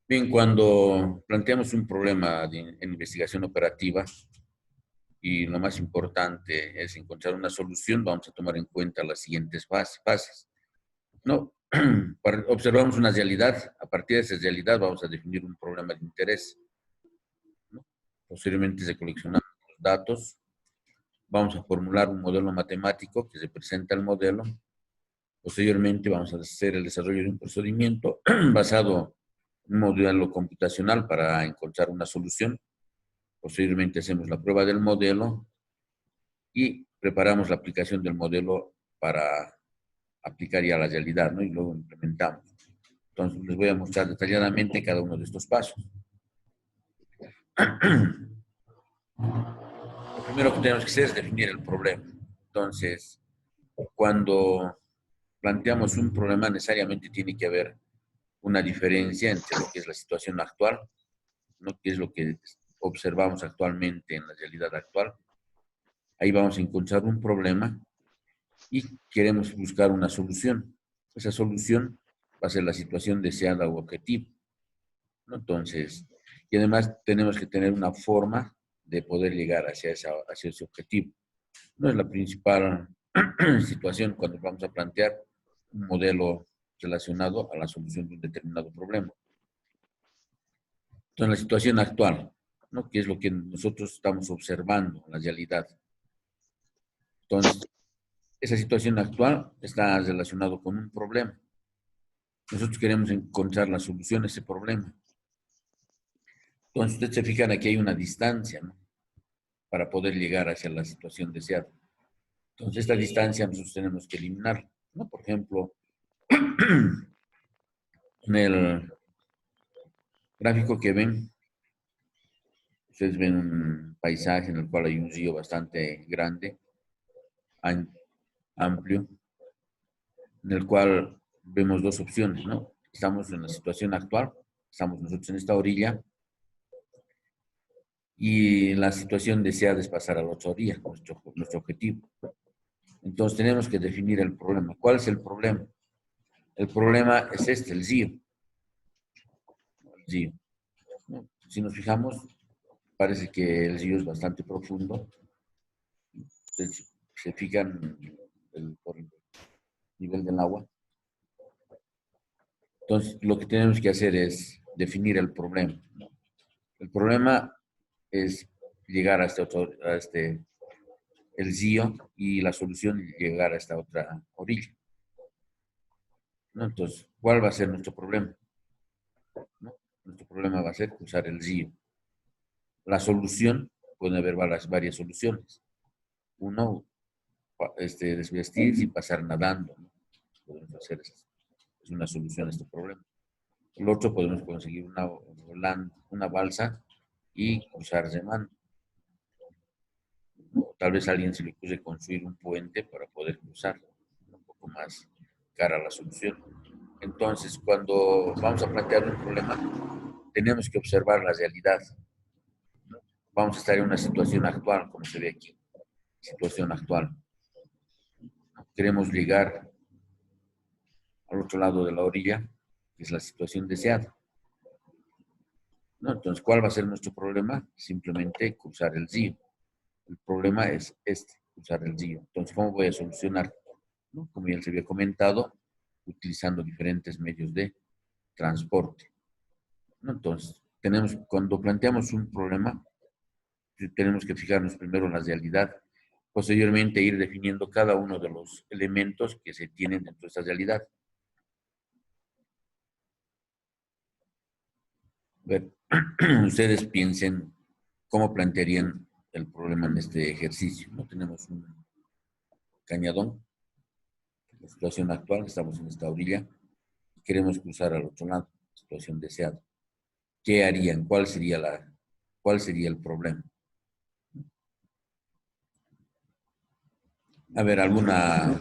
Bien, cuando planteamos un problema en investigación operativa y lo más importante es encontrar una solución, vamos a tomar en cuenta las siguientes fases. No, observamos una realidad, a partir de esa realidad vamos a definir un problema de interés, ¿no? Posteriormente se coleccionan los datos, vamos a formular un modelo matemático que representa el modelo. Posteriormente vamos a hacer el desarrollo de un procedimiento basado en un modelo computacional para encontrar una solución. Posteriormente hacemos la prueba del modelo y preparamos la aplicación del modelo para aplicar ya a la realidad, ¿no? Y luego implementamos. Entonces les voy a mostrar detalladamente cada uno de estos pasos. Lo primero que tenemos que hacer es definir el problema. Entonces, cuando planteamos un problema, necesariamente tiene que haber una diferencia entre lo que es la situación actual, ¿no? Que es lo que observamos actualmente en la realidad actual. Ahí vamos a encontrar un problema y queremos buscar una solución. Esa solución va a ser la situación deseada o objetivo, ¿no? Entonces, y además tenemos que tener una forma de poder llegar hacia ese objetivo. No es la principal situación cuando vamos a plantear un modelo relacionado a la solución de un determinado problema. Entonces, la situación actual, ¿no? Que es lo que nosotros estamos observando, la realidad. Entonces, esa situación actual está relacionado con un problema. Nosotros queremos encontrar la solución a ese problema. Entonces, ustedes se fijan, aquí hay una distancia, ¿no? Para poder llegar hacia la situación deseada. Entonces, esta distancia nosotros tenemos que eliminar, ¿no? Por ejemplo, en el gráfico que ven, ustedes ven un paisaje en el cual hay un río bastante grande, amplio, en el cual vemos dos opciones, ¿no? Estamos en la situación actual, estamos nosotros en esta orilla, y la situación deseada es pasar a la otra orilla, nuestro objetivo. Entonces tenemos que definir el problema. ¿Cuál es el problema? El problema es este, el río. El río, ¿no? Si nos fijamos, parece que el río es bastante profundo. Ustedes se fijan por el nivel del agua. Entonces, lo que tenemos que hacer es definir el problema, ¿no? El problema es llegar el río, y la solución es llegar a esta otra orilla, ¿no? Entonces, ¿cuál va a ser nuestro problema? ¿No? Nuestro problema va a ser cruzar el río. La solución, puede haber varias soluciones. Uno, desvestirse y pasar nadando, ¿no? Podemos hacer eso. Es una solución a este problema. El otro, podemos conseguir una balsa y cruzar remando. O tal vez a alguien se le ocurre construir un puente para poder cruzar, un poco más cara a la solución. Entonces, cuando vamos a plantear un problema, tenemos que observar la realidad, ¿no? Vamos a estar en una situación actual, como se ve aquí, situación actual. Queremos llegar al otro lado de la orilla, que es la situación deseada, ¿no? Entonces, ¿cuál va a ser nuestro problema? Simplemente cruzar el río. El problema es cruzar el río. Entonces, ¿cómo voy a solucionar? ¿No? Como ya les había comentado, utilizando diferentes medios de transporte, ¿no? Entonces, cuando planteamos un problema, tenemos que fijarnos primero en la realidad, posteriormente ir definiendo cada uno de los elementos que se tienen dentro de esta realidad. Ver, ustedes piensen cómo plantearían el problema en este ejercicio, ¿no? Tenemos un cañadón, la situación actual, estamos en esta orilla, y queremos cruzar al otro lado, situación deseada. ¿Qué harían? ¿Cuál sería el problema? A ver, El alguna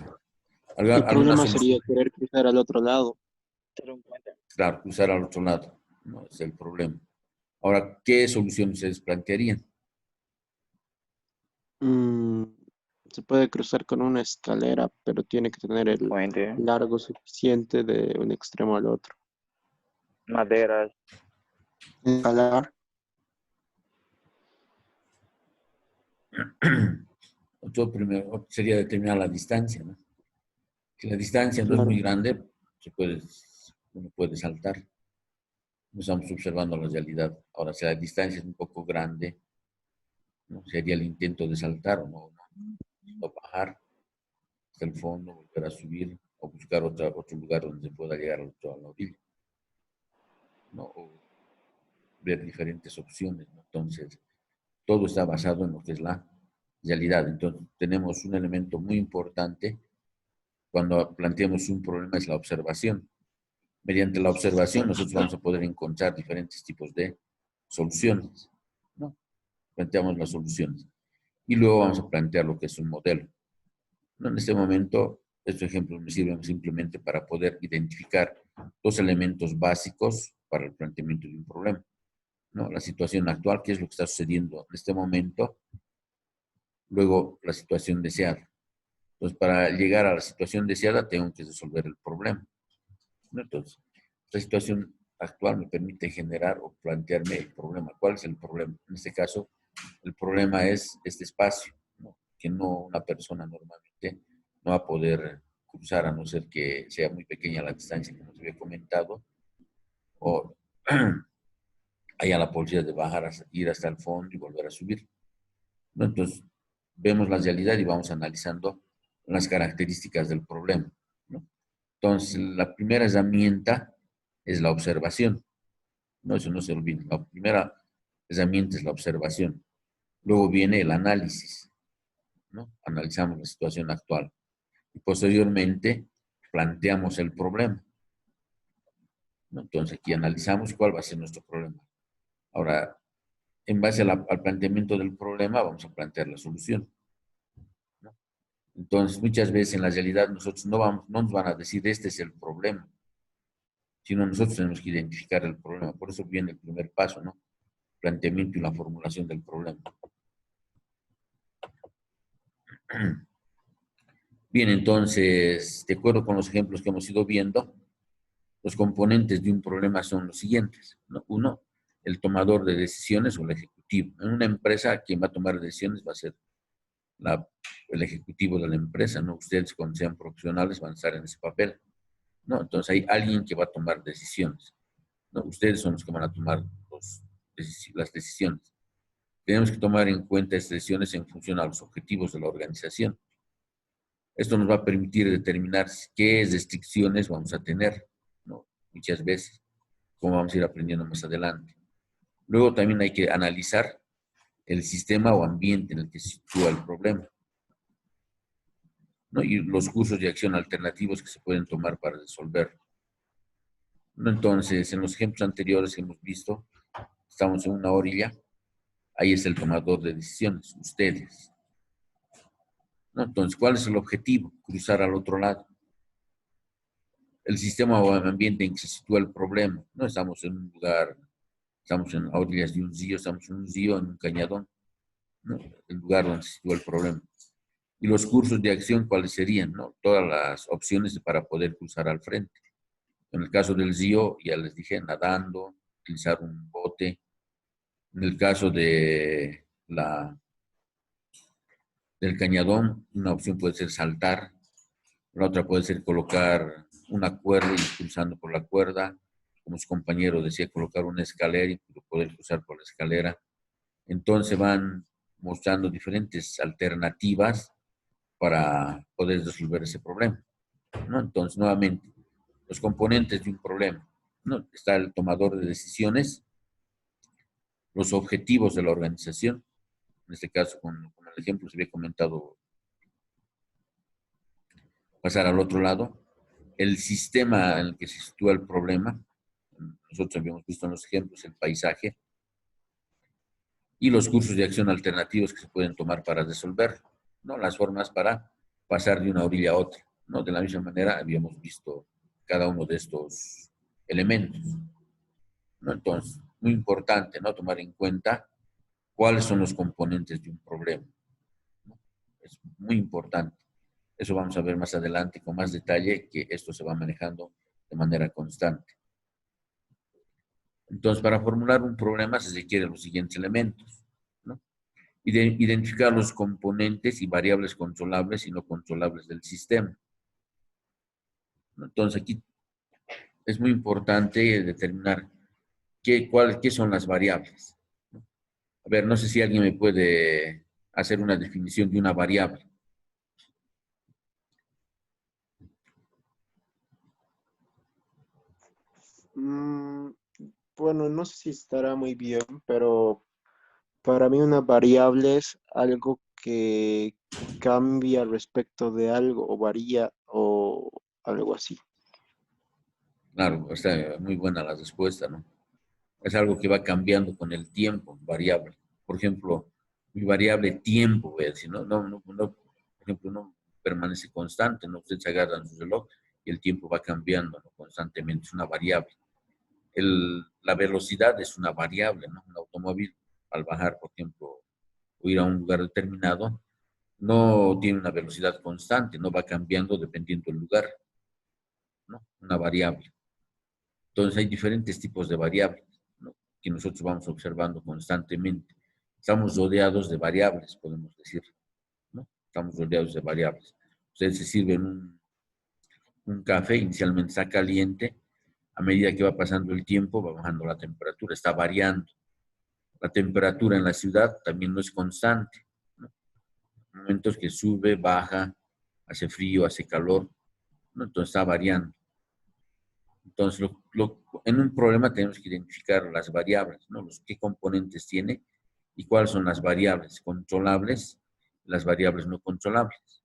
problema sería solución. querer cruzar al otro lado. Pero en cuenta. Claro, cruzar al otro lado, no es el problema. Ahora, ¿qué solución ustedes plantearían? Mm, Se puede cruzar con una escalera, pero tiene que tener el Puente. largo suficiente de un extremo al otro. maderas, escalar, Otro primero sería determinar la distancia, ¿no? Si la distancia no es muy claro. grande, uno puede saltar. No estamos observando la realidad. Ahora, si la distancia es un poco grande, ¿no? Sería el intento de saltar o no bajar hasta el fondo, volver a subir o buscar otro lugar donde se pueda llegar a la orilla, ¿no? O ver diferentes opciones, ¿no? Entonces, todo está basado en lo que es la realidad. Entonces, tenemos un elemento muy importante cuando planteamos un problema, es la observación. Mediante la observación, nosotros vamos a poder encontrar diferentes tipos de soluciones, ¿no? Planteamos las soluciones. Y luego vamos a plantear lo que es un modelo, ¿no? En este momento, estos ejemplos me sirven simplemente para poder identificar dos elementos básicos para el planteamiento de un problema, ¿no? La situación actual, qué es lo que está sucediendo en este momento, luego la situación deseada. Entonces, para llegar a la situación deseada, tengo que resolver el problema, ¿no? Entonces, esta situación actual me permite generar o plantearme el problema. ¿Cuál es el problema? En este caso, el problema es este espacio, ¿no? Que no una persona normalmente no va a poder cruzar a no ser que sea muy pequeña la distancia, como te había comentado, o haya la posibilidad de bajar, ir hasta el fondo y volver a subir, ¿no? Entonces, vemos la realidad y vamos analizando las características del problema, ¿no? Entonces, la primera herramienta es la observación, ¿no? Eso no se olvide. La primera herramienta es la observación. Luego viene el análisis, ¿no? Analizamos la situación actual y posteriormente planteamos el problema, ¿no? Entonces, aquí analizamos cuál va a ser nuestro problema. Ahora, en base al planteamiento del problema, vamos a plantear la solución, ¿no? Entonces, muchas veces en la realidad nosotros no nos van a decir este es el problema, sino nosotros tenemos que identificar el problema. Por eso viene el primer paso, ¿no? Planteamiento y la formulación del problema. Bien, entonces, de acuerdo con los ejemplos que hemos ido viendo, los componentes de un problema son los siguientes, ¿no? Uno, el tomador de decisiones o el ejecutivo. En una empresa, quien va a tomar decisiones va a ser el ejecutivo de la empresa, ¿no? Ustedes, cuando sean profesionales, van a estar en ese papel, ¿no? Entonces, hay alguien que va a tomar decisiones, ¿no? Ustedes son los que van a tomar las decisiones. Tenemos que tomar en cuenta estas decisiones en función a los objetivos de la organización. Esto nos va a permitir determinar qué restricciones vamos a tener, ¿no? Muchas veces, como vamos a ir aprendiendo más adelante. Luego también hay que analizar el sistema o ambiente en el que se sitúa el problema, ¿no? Y los cursos de acción alternativos que se pueden tomar para resolverlo, ¿no? Entonces, en los ejemplos anteriores que hemos visto, estamos en una orilla, ahí es el tomador de decisiones, ustedes, ¿no? Entonces, ¿cuál es el objetivo? Cruzar al otro lado. El sistema o ambiente en que se sitúa el problema, ¿no? Estamos en un lugar, estamos en orillas de un río, estamos en un río, en un cañadón, ¿no? El lugar donde se sitúa el problema. Y los cursos de acción, ¿cuáles serían, no? Todas las opciones para poder cruzar al frente. En el caso del río, ya les dije, nadando, utilizar un bote. En el caso del cañadón, una opción puede ser saltar, la otra puede ser colocar una cuerda y ir cruzando por la cuerda. Como su compañero decía, colocar una escalera y poder cruzar por la escalera. Entonces van mostrando diferentes alternativas para poder resolver ese problema, ¿no? Entonces, nuevamente, los componentes de un problema, ¿no? Está el tomador de decisiones, los objetivos de la organización, en este caso, con el ejemplo se había comentado, pasar al otro lado, el sistema en el que se sitúa el problema, nosotros habíamos visto en los ejemplos el paisaje, y los cursos de acción alternativos que se pueden tomar para resolver, ¿no? Las formas para pasar de una orilla a otra, ¿no? De la misma manera habíamos visto cada uno de estos elementos, ¿no? Entonces, muy importante, ¿no? Tomar en cuenta cuáles son los componentes de un problema, ¿no? Es muy importante. Eso vamos a ver más adelante con más detalle, que esto se va manejando de manera constante. Entonces, para formular un problema se requieren los siguientes elementos, ¿no? Identificar los componentes y variables controlables y no controlables del sistema, ¿no? Entonces, aquí es muy importante determinar qué son las variables, ¿no? A ver, no sé si alguien me puede hacer una definición de una variable. Mm, bueno, no sé si estará muy bien, pero para mí una variable es algo que cambia respecto de algo o varía o algo así. Claro, está muy buena la respuesta, ¿no? Es algo que va cambiando con el tiempo, variable. Por ejemplo, mi variable tiempo, voy a decir, por ejemplo, no permanece constante, ¿no? Usted se agarra en su reloj y el tiempo va cambiando, ¿no? Constantemente, es una variable. La velocidad es una variable, ¿no? Un automóvil, al bajar, por ejemplo, o ir a un lugar determinado, no tiene una velocidad constante, no va cambiando dependiendo del lugar, ¿no? Una variable. Entonces hay diferentes tipos de variables, ¿no? Que nosotros vamos observando constantemente. Estamos rodeados de variables, podemos decir, ¿no? Estamos rodeados de variables. Ustedes se sirven un café, inicialmente está caliente, a medida que va pasando el tiempo va bajando la temperatura, está variando. La temperatura en la ciudad también no es constante, ¿no? Momentos que sube, baja, hace frío, hace calor, ¿no? Entonces está variando. Entonces, en un problema tenemos que identificar las variables, ¿no? Qué componentes tiene y cuáles son las variables controlables, las variables no controlables,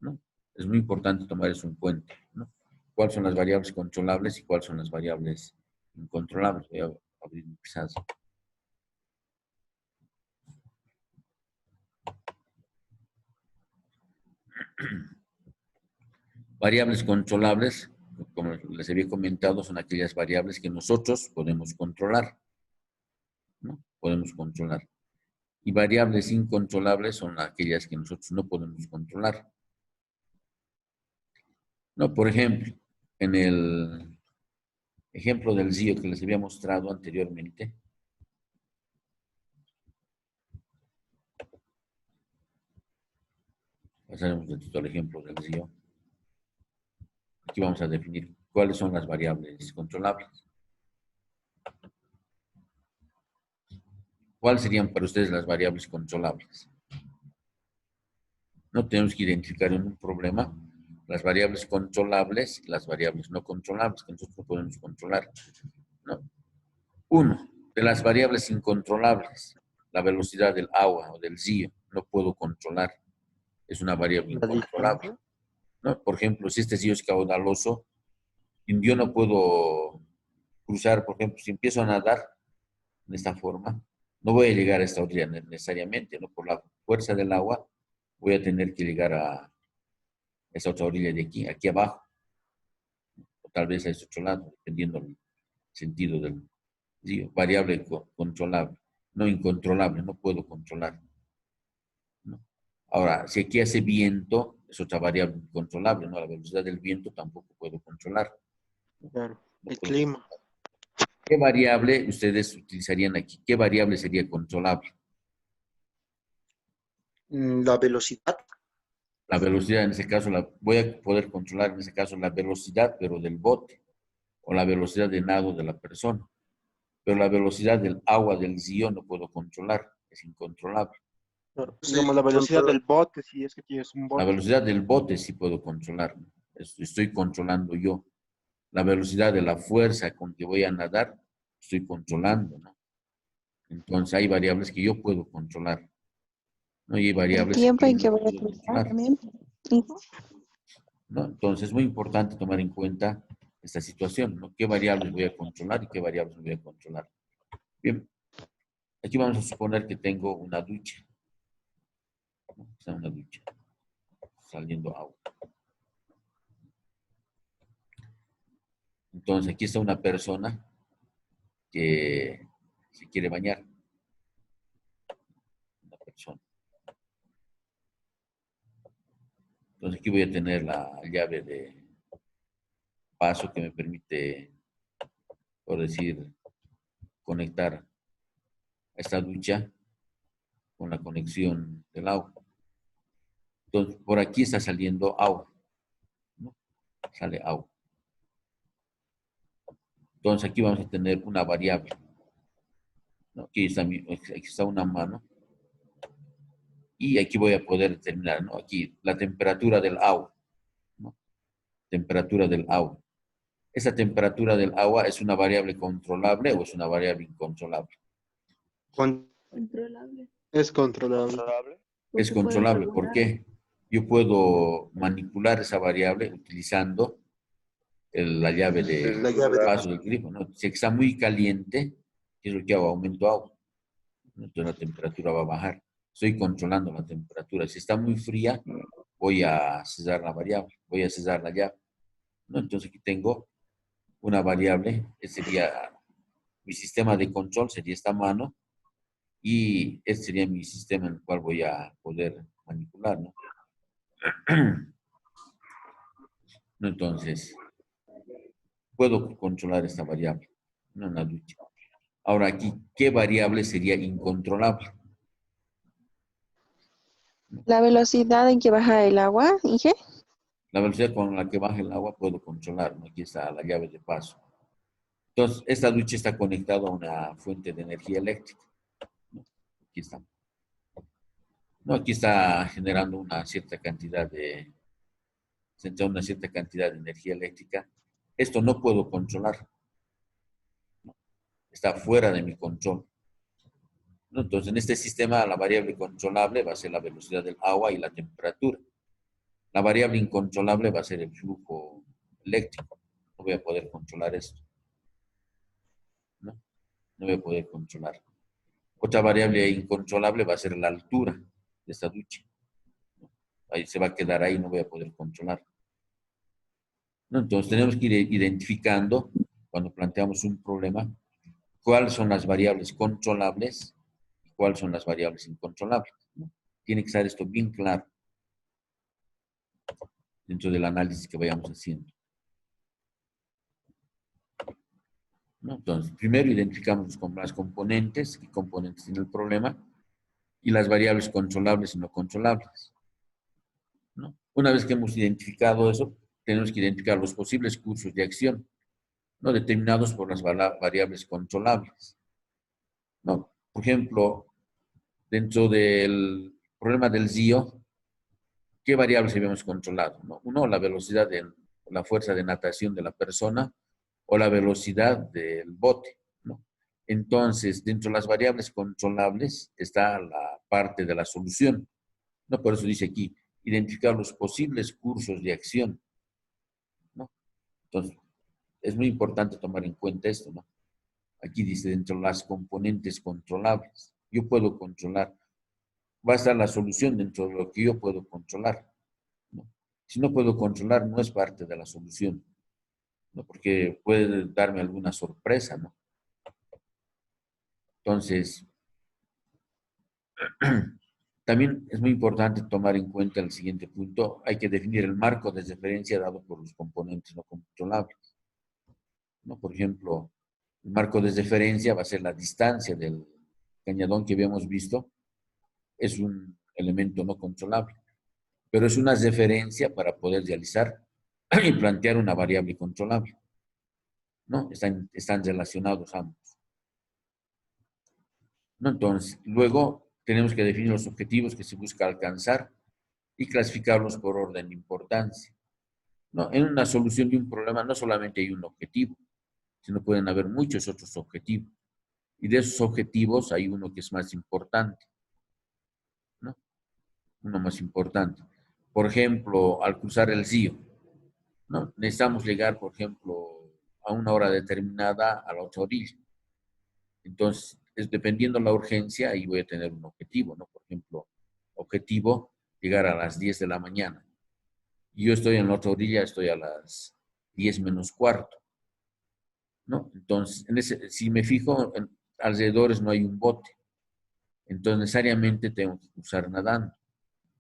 ¿no? Es muy importante tomar eso en cuenta, ¿no? ¿Cuáles son las variables controlables y cuáles son las variables incontrolables? Voy a abrir mi pizarra. Variables controlables, como les había comentado, son aquellas variables que nosotros podemos controlar, ¿no? Podemos controlar. Y variables incontrolables son aquellas que nosotros no podemos controlar. No, por ejemplo, en el ejemplo del río que les había mostrado anteriormente, pasaremos de todo el ejemplo del río. Aquí vamos a definir cuáles son las variables controlables. ¿Cuáles serían para ustedes las variables controlables? No tenemos que identificar en un problema las variables controlables y las variables no controlables que nosotros no podemos controlar, ¿no? Uno, de las variables incontrolables, la velocidad del agua o del río, no puedo controlar, es una variable La incontrolable, distancia. ¿no? Por ejemplo, si este río es caudaloso, yo no puedo cruzar, por ejemplo, si empiezo a nadar de esta forma, no voy a llegar a esta orilla necesariamente, ¿no? Por la fuerza del agua, voy a tener que llegar a esa otra orilla de aquí, aquí abajo, o tal vez a ese otro lado, dependiendo del sentido del río. Variable controlable, no incontrolable, no puedo controlar, ¿no? Ahora, si aquí hace viento, es otra variable incontrolable, ¿no? La velocidad del viento tampoco puedo controlar, ¿no? Claro, No el puedo clima. controlar. ¿Qué variable ustedes utilizarían aquí? ¿Qué variable sería controlable? La velocidad. La velocidad, en ese caso, voy a poder controlar, en ese caso, la velocidad, pero del bote, o la velocidad de nado de la persona. Pero la velocidad del agua del río no puedo controlar, es incontrolable. Claro, digamos la velocidad del bote, si es que tienes un La bote. velocidad del bote sí puedo controlar, ¿no? Estoy controlando yo. La velocidad de la fuerza con que voy a nadar, estoy controlando, ¿no? Entonces hay variables que yo puedo controlar, ¿no? Y hay El variables que tiempo yo en no que voy a puedo cruzar controlar, también. Ujú. ¿no? Entonces es muy importante tomar en cuenta esta situación, ¿no? ¿Qué variables voy a controlar y qué variables no voy a controlar? Bien, aquí vamos a suponer que tengo una ducha, ¿no? Está una ducha, saliendo agua. Entonces aquí está una persona que se quiere bañar, una persona. Entonces aquí voy a tener la llave de paso que me permite por decir, conectar esta ducha con la conexión del agua. Entonces, por aquí está saliendo agua, ¿no? Sale agua. Entonces, aquí vamos a tener una variable, ¿no? Aquí está una mano. Y aquí voy a poder determinar, ¿no? Aquí la temperatura del agua, ¿no? Temperatura del agua. ¿Esa temperatura del agua es una variable controlable o es una variable incontrolable? Con- Controlable. es controlable. Es Porque puedo controlable. ¿Por regular. qué? Yo puedo manipular esa variable utilizando la llave La de llave de paso del grifo, ¿no? Si está muy caliente, ¿qué es lo que hago? Aumento agua, ¿no? Entonces la temperatura va a bajar. Estoy controlando la temperatura. Si está muy fría, voy a cesar la variable, voy a cesar la llave, ¿no? Entonces aquí tengo una variable, que sería mi sistema de control, sería esta mano, y este sería mi sistema en el cual voy a poder manipular, ¿no? ¿No? Entonces, puedo controlar esta variable, no en la ducha. Ahora aquí, ¿qué variable sería incontrolable? ¿No? La velocidad en que baja el agua, Inge. La velocidad con la que baja el agua puedo controlar, ¿no? Aquí está la llave de paso. Entonces, esta ducha está conectada a una fuente de energía eléctrica, ¿no? Aquí está. No, aquí está generando una cierta cantidad de, una cierta cantidad de energía eléctrica. Esto no puedo controlar, ¿no? Está fuera de mi control, ¿no? Entonces, en este sistema, la variable controlable va a ser la velocidad del agua y la temperatura. La variable incontrolable va a ser el flujo eléctrico. No voy a poder controlar esto, ¿no? No voy a poder controlar. Otra variable incontrolable va a ser la altura de esta ducha, ¿no? Ahí se va a quedar ahí, no voy a poder controlar, ¿no? Entonces tenemos que ir identificando, cuando planteamos un problema, cuáles son las variables controlables y cuáles son las variables incontrolables, ¿no? Tiene que estar esto bien claro dentro del análisis que vayamos haciendo, ¿no? Entonces, primero identificamos las componentes, qué componentes tiene el problema, y las variables controlables y no controlables, ¿no? Una vez que hemos identificado eso, tenemos que identificar los posibles cursos de acción, ¿no? Determinados por las variables controlables, ¿no? Por ejemplo, dentro del problema del ZIO, ¿qué variables habíamos controlado, ¿no? Uno, la velocidad de la fuerza de natación de la persona o la velocidad del bote, ¿no? Entonces, dentro de las variables controlables está la parte de la solución, ¿no? Por eso dice aquí, identificar los posibles cursos de acción, ¿no? Entonces, es muy importante tomar en cuenta esto, ¿no? Aquí dice, dentro de las componentes controlables, yo puedo controlar, va a estar la solución dentro de lo que yo puedo controlar, ¿no? Si no puedo controlar, no es parte de la solución, ¿no? Porque puede darme alguna sorpresa, ¿no? Entonces, también es muy importante tomar en cuenta el siguiente punto. Hay que definir el marco de referencia dado por los componentes no controlables, ¿no? Por ejemplo, el marco de referencia va a ser la distancia del cañadón que habíamos visto. Es un elemento no controlable, pero es una referencia para poder realizar y plantear una variable controlable, ¿no? Están relacionados ambos, ¿no? Entonces, luego tenemos que definir los objetivos que se busca alcanzar y clasificarlos por orden de importancia, ¿no? En una solución de un problema no solamente hay un objetivo, sino pueden haber muchos otros objetivos. Y de esos objetivos hay uno que es más importante, ¿no? Uno más importante. Por ejemplo, al cruzar el río, ¿no? Necesitamos llegar, por ejemplo, a una hora determinada a la otra orilla. Entonces, dependiendo de la urgencia, ahí voy a tener un objetivo, ¿no? Por ejemplo, objetivo, llegar a las 10 de la mañana. Y yo estoy en la otra orilla, estoy a las 10 menos cuarto, ¿no? Entonces, si me fijo, en alrededores no hay un bote. Entonces, necesariamente tengo que cruzar nadando,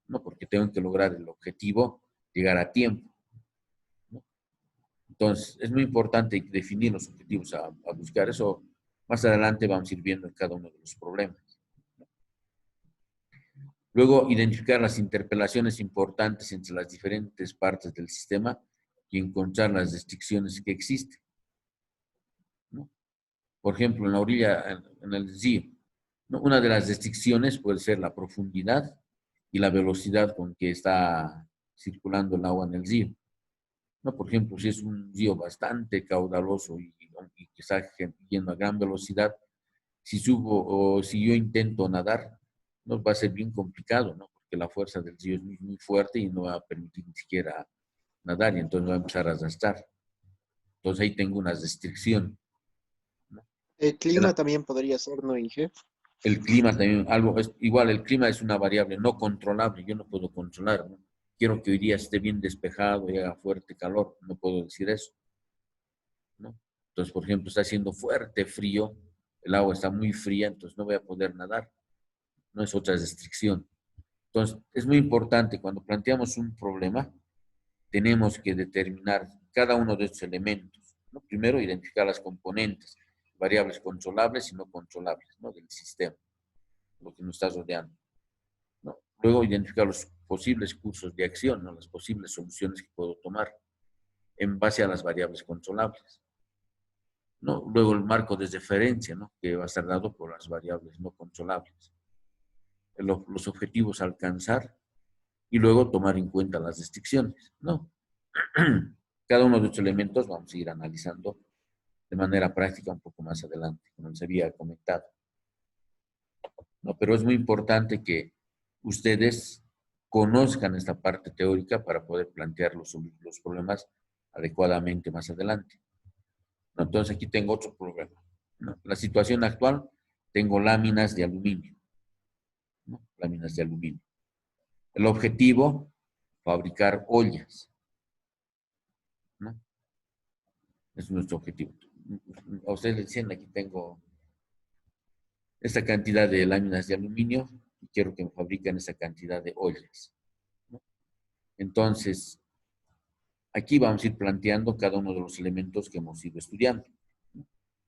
¿no? Porque tengo que lograr el objetivo, llegar a tiempo, ¿no? Entonces, es muy importante definir los objetivos a buscar. Eso más adelante vamos a ir viendo en cada uno de los problemas. Luego, identificar las interpelaciones importantes entre las diferentes partes del sistema y encontrar las restricciones que existen, ¿no? Por ejemplo, en la orilla, en el río, ¿no? Una de las restricciones puede ser la profundidad y la velocidad con que está circulando el agua en el río, ¿no? Por ejemplo, si es un río bastante caudaloso y que está yendo a gran velocidad, si subo o si yo intento nadar, nos va a ser bien complicado, ¿no? Porque la fuerza del río es muy, muy fuerte y no va a permitir ni siquiera nadar y entonces va a empezar a arrastrar. Entonces ahí tengo una restricción, ¿no? El clima también podría ser, ¿no, Inge? El clima también, algo, igual el clima es una variable no controlable, yo no puedo controlar, ¿no? Quiero que hoy día esté bien despejado y haga fuerte calor, no puedo decir eso, ¿no? Entonces, por ejemplo, está haciendo fuerte frío, el agua está muy fría, entonces no voy a poder nadar, no es otra restricción. Entonces, es muy importante cuando planteamos un problema, tenemos que determinar cada uno de estos elementos, ¿no? Primero, identificar las componentes, variables controlables y no controlables, ¿no? Del sistema, lo que nos está rodeando, ¿no? Luego, identificar los posibles cursos de acción, ¿no? Las posibles soluciones que puedo tomar en base a las variables controlables, ¿no? Luego, el marco de referencia, ¿no? Que va a estar dado por las variables no controlables. Los objetivos a alcanzar y luego tomar en cuenta las restricciones, ¿no? Cada uno de estos elementos vamos a ir analizando de manera práctica un poco más adelante, como les había comentado, ¿no? Pero es muy importante que ustedes conozcan esta parte teórica para poder plantear los problemas adecuadamente más adelante, ¿no? Entonces aquí tengo otro problema, ¿no? La situación actual, tengo láminas de aluminio, ¿no? Láminas de aluminio. El objetivo, fabricar ollas, ¿no? Es nuestro objetivo. A ustedes les decían, aquí tengo esta cantidad de láminas de aluminio y quiero que me fabriquen esa cantidad de ollas, ¿no? Entonces, aquí vamos a ir planteando cada uno de los elementos que hemos ido estudiando, ¿no?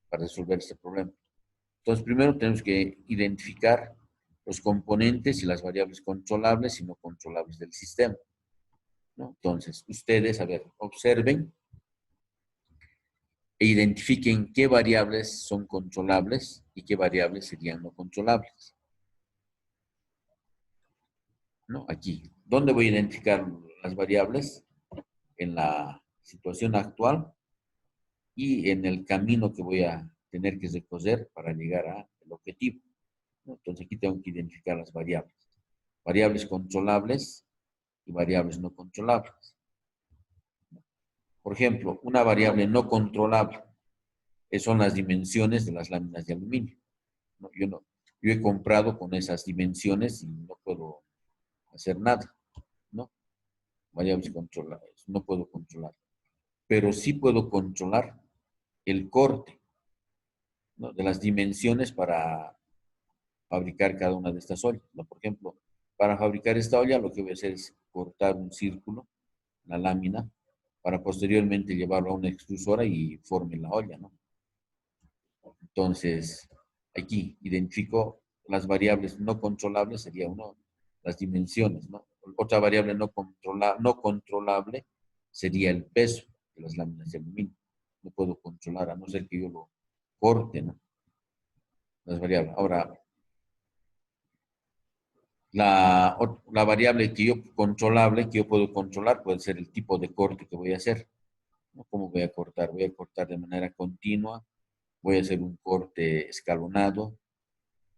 Para resolver este problema. Entonces, primero tenemos que identificar los componentes y las variables controlables y no controlables del sistema, ¿no? Entonces, ustedes, a ver, observen e identifiquen qué variables son controlables y qué variables serían no controlables, ¿no? Aquí, ¿dónde voy a identificar las variables? En la situación actual y en el camino que voy a tener que recorrer para llegar al objetivo, ¿no? Entonces aquí tengo que identificar las variables. Variables controlables y variables no controlables. Por ejemplo, una variable no controlable son las dimensiones de las láminas de aluminio, ¿no? Yo he comprado con esas dimensiones y no puedo hacer nada, ¿no? Variables controlables, no puedo controlar. Pero sí puedo controlar el corte, ¿no? De las dimensiones para fabricar cada una de estas ollas, ¿no? Por ejemplo, para fabricar esta olla lo que voy a hacer es cortar un círculo, la lámina, para posteriormente llevarlo a una extrusora y forme la olla, ¿no? Entonces, aquí identifico las variables no controlables, sería uno, las dimensiones, ¿no? Otra variable no controlable sería el peso de las láminas de aluminio. No puedo controlar, a no ser que yo lo corte, ¿no? Las variables. Ahora, la variable controlable que yo puedo controlar puede ser el tipo de corte que voy a hacer, ¿no? ¿Cómo voy a cortar? Voy a cortar de manera continua, voy a hacer un corte escalonado,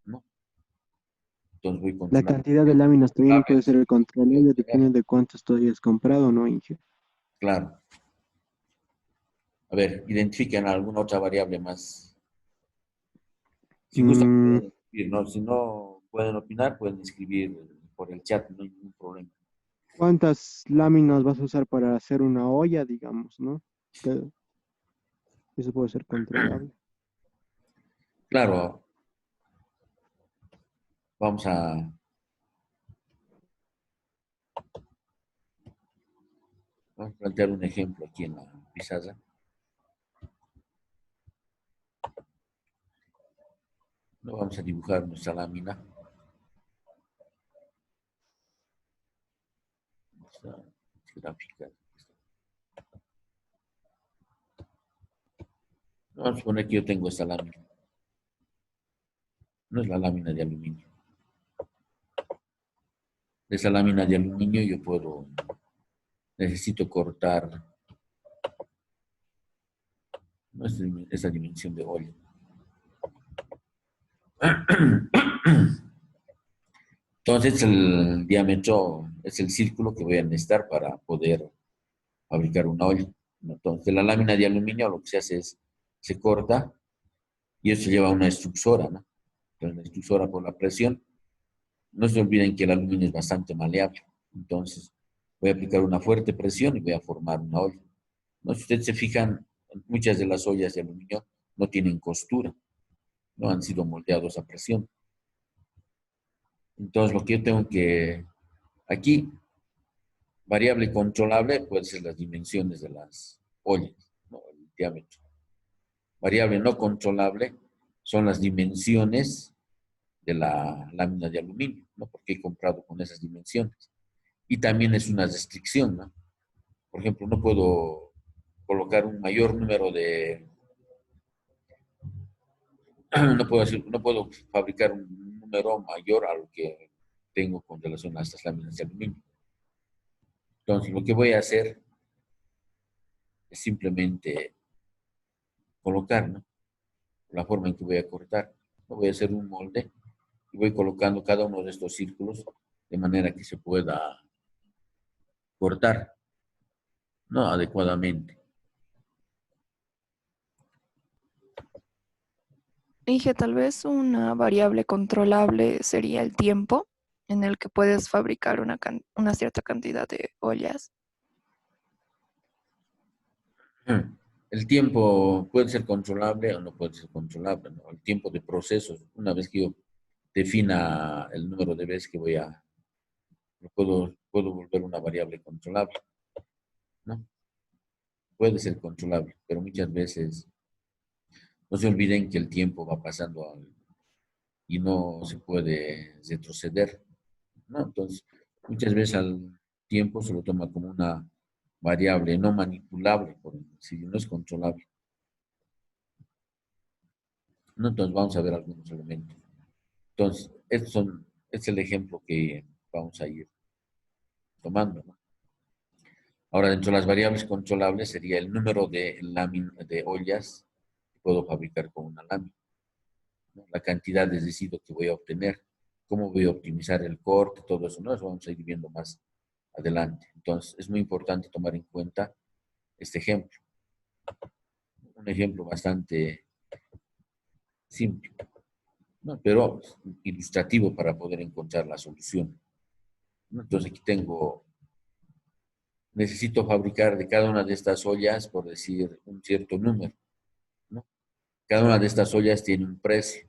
¿no? Entonces voy La controlando. cantidad de láminas también puede ser Voy a controlable, pegar. depende de cuántas tú hayas comprado, ¿no, Inge? Claro. A ver, identifiquen alguna otra variable más. Si gustan, Mm, pueden escribir, ¿no? Si no pueden opinar, pueden escribir por el chat, no hay ningún problema. ¿Cuántas láminas vas a usar para hacer una olla, digamos, ¿no? Que eso puede ser controlable. Claro, vamos a Vamos a plantear un ejemplo aquí en la pizarra. No vamos a dibujar nuestra lámina. Esta gráfica. Vamos a suponer que yo tengo esta lámina. No es la lámina de aluminio. De esa lámina de aluminio yo necesito cortar, ¿no? Esa dimensión de olla. Entonces el diámetro es el círculo que voy a necesitar para poder fabricar una olla. Entonces la lámina de aluminio lo que se hace es, se corta y eso se lleva a una extrusora, ¿no? Entonces la extrusora por la presión, no se olviden que el aluminio es bastante maleable. Entonces voy a aplicar una fuerte presión y voy a formar una olla. ¿No? Si ustedes se fijan, muchas de las ollas de aluminio no tienen costura, no han sido moldeados a presión. Entonces lo que yo tengo que, aquí, variable controlable puede ser las dimensiones de las ollas, ¿no? El diámetro. Variable no controlable son las dimensiones de la lámina de aluminio, ¿no? Porque he comprado con esas dimensiones. Y también es una restricción, ¿no? Por ejemplo, no puedo colocar un mayor número de, no puedo fabricar un número mayor a lo que tengo con relación a estas láminas de aluminio. Entonces, lo que voy a hacer es simplemente colocar, ¿no? La forma en que voy a cortar. Voy a hacer un molde y voy colocando cada uno de estos círculos de manera que se pueda cortar, ¿no? Adecuadamente. Dije, tal vez una variable controlable sería el tiempo en el que puedes fabricar una cierta cantidad de ollas. El tiempo puede ser controlable o no puede ser controlable, ¿no? El tiempo de proceso, una vez que yo defina el número de veces que lo puedo volver una variable controlable, ¿no? Puede ser controlable, pero muchas veces no se olviden que el tiempo va pasando y no se puede retroceder, ¿no? Entonces, muchas veces al tiempo se lo toma como una variable no manipulable, si no es controlable. ¿No? Entonces, vamos a ver algunos elementos. Entonces, este es el ejemplo que vamos a ir tomando, ¿no? Ahora, dentro de las variables controlables sería el número de ollas que puedo fabricar con una lámina, ¿no? La cantidad de residuo que voy a obtener, cómo voy a optimizar el corte, todo eso, ¿no? Eso vamos a ir viendo más adelante. Entonces, es muy importante tomar en cuenta este ejemplo. Un ejemplo bastante simple, ¿no? Pero ilustrativo para poder encontrar la solución, ¿no? Entonces, aquí necesito fabricar de cada una de estas ollas, por decir, un cierto número, ¿no? Cada una de estas ollas tiene un precio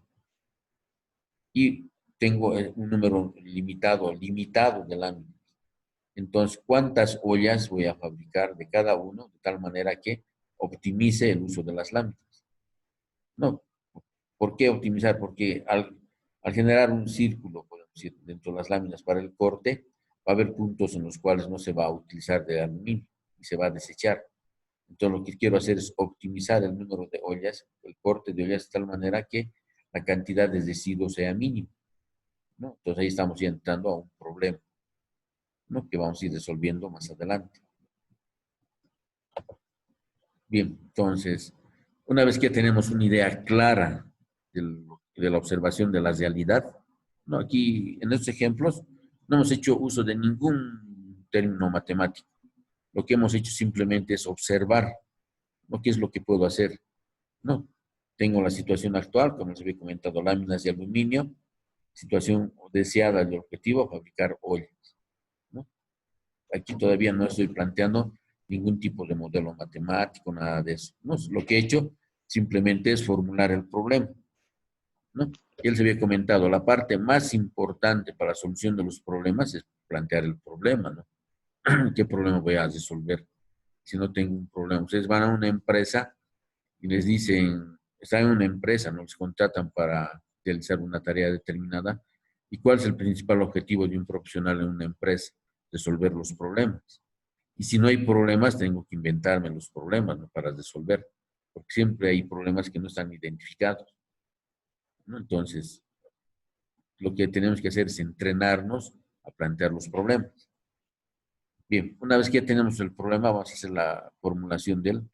y tengo un número limitado de láminas. Entonces, ¿cuántas ollas voy a fabricar de cada uno de tal manera que optimice el uso de las láminas? No, ¿por qué optimizar? Porque al generar un círculo, podemos decir, dentro de las láminas para el corte, va a haber puntos en los cuales no se va a utilizar de aluminio y se va a desechar. Entonces, lo que quiero hacer es optimizar el número de ollas, el corte de ollas de tal manera que la cantidad de residuos sea mínima, ¿no? Entonces, ahí estamos ya entrando a un problema, ¿no? Que vamos a ir resolviendo más adelante. Bien, entonces, una vez que tenemos una idea clara de la observación de la realidad, ¿no? Aquí, en estos ejemplos, no hemos hecho uso de ningún término matemático. Lo que hemos hecho simplemente es observar, ¿no? ¿Qué es lo que puedo hacer? No, tengo la situación actual, como les había comentado, láminas de aluminio, situación deseada del objetivo, fabricar ollas, ¿no? Aquí todavía no estoy planteando ningún tipo de modelo matemático, nada de eso, ¿no? Lo que he hecho simplemente es formular el problema, ¿no? Y él se había comentado, la parte más importante para la solución de los problemas es plantear el problema, ¿no? ¿Qué problema voy a resolver? si no tengo un problema. Ustedes van a una empresa y les dicen, están en una empresa, nos contratan para realizar una tarea determinada. ¿Y cuál es el principal objetivo de un profesional en una empresa? Resolver los problemas. Y si no hay problemas, tengo que inventarme los problemas, ¿no?, para resolver, porque siempre hay problemas que no están identificados, ¿no? Entonces, lo que tenemos que hacer es entrenarnos a plantear los problemas. Bien, una vez que ya tenemos el problema, vamos a hacer la formulación del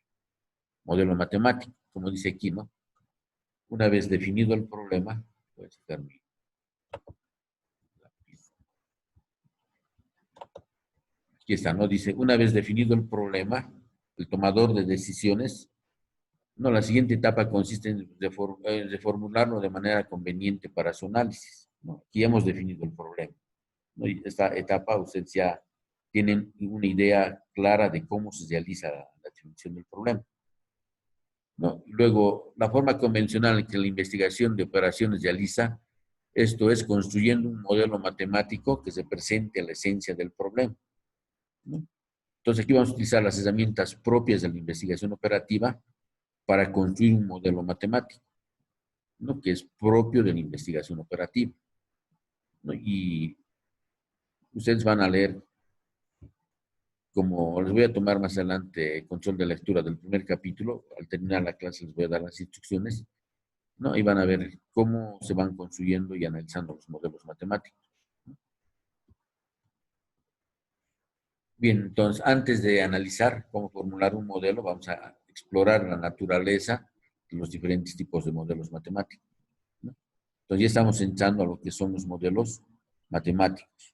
modelo matemático, como dice aquí, ¿no? Una vez definido el problema, voy a sacar mi lápiz. Aquí está, ¿no? Dice, una vez definido el problema, el tomador de decisiones, no, la siguiente etapa consiste en reformularlo de manera conveniente para su análisis, ¿no? Aquí ya hemos definido el problema, ¿no? Y esta etapa ustedes ya tienen una idea clara de cómo se realiza la definición del problema, ¿no? Luego, la forma convencional en que la investigación de operaciones realiza, esto es construyendo un modelo matemático que se presente a la esencia del problema, ¿no? Entonces, aquí vamos a utilizar las herramientas propias de la investigación operativa para construir un modelo matemático, ¿no?, que es propio de la investigación operativa, ¿no? Y ustedes van a leer, como les voy a tomar más adelante control de lectura del primer capítulo, al terminar la clase les voy a dar las instrucciones, ¿no? Y van a ver cómo se van construyendo y analizando los modelos matemáticos, ¿no? Bien, entonces, antes de analizar cómo formular un modelo, vamos a explorar la naturaleza de los diferentes tipos de modelos matemáticos, ¿no? Entonces, ya estamos entrando a lo que son los modelos matemáticos,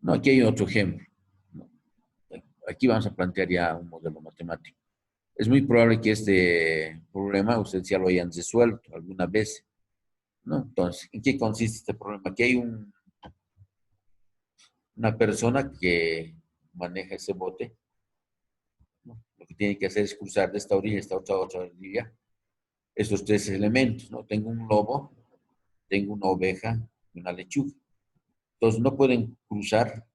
¿no? Aquí hay otro ejemplo, ¿no? Aquí vamos a plantear ya un modelo matemático. Es muy probable que este problema ustedes ya lo hayan resuelto alguna vez, ¿no? Entonces, ¿en qué consiste este problema? Aquí hay una persona que maneja ese bote, ¿no? Lo que tiene que hacer es cruzar de esta orilla a esta otra orilla, estos tres elementos, ¿no? Tengo un lobo, tengo una oveja y una lechuga. Entonces, no pueden cruzar,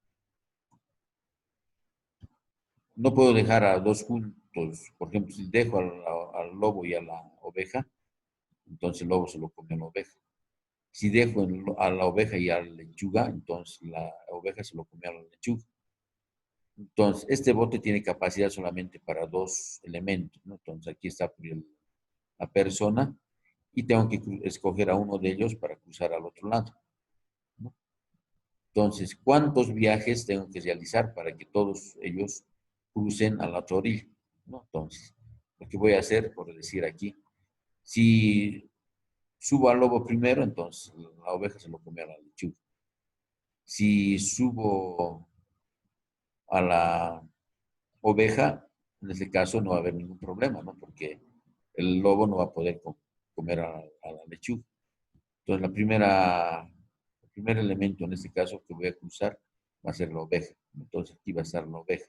no puedo dejar a dos juntos. Por ejemplo, si dejo al lobo y a la oveja, entonces el lobo se lo come a la oveja. Si dejo a la oveja y a la lechuga, entonces la oveja se lo come a la lechuga. Entonces, este bote tiene capacidad solamente para dos elementos, ¿no? Entonces, aquí está la persona y tengo que escoger a uno de ellos para cruzar al otro lado, ¿no? Entonces, ¿cuántos viajes tengo que realizar para que todos ellos crucen a la otra orilla, ¿no? Entonces, lo que voy a hacer, por decir aquí, si subo al lobo primero, entonces la oveja se lo come a la lechuga. Si subo a la oveja, en este caso no va a haber ningún problema, ¿no? Porque el lobo no va a poder comer a la lechuga. Entonces, el primer elemento en este caso que voy a cruzar va a ser la oveja. Entonces, aquí va a estar la oveja,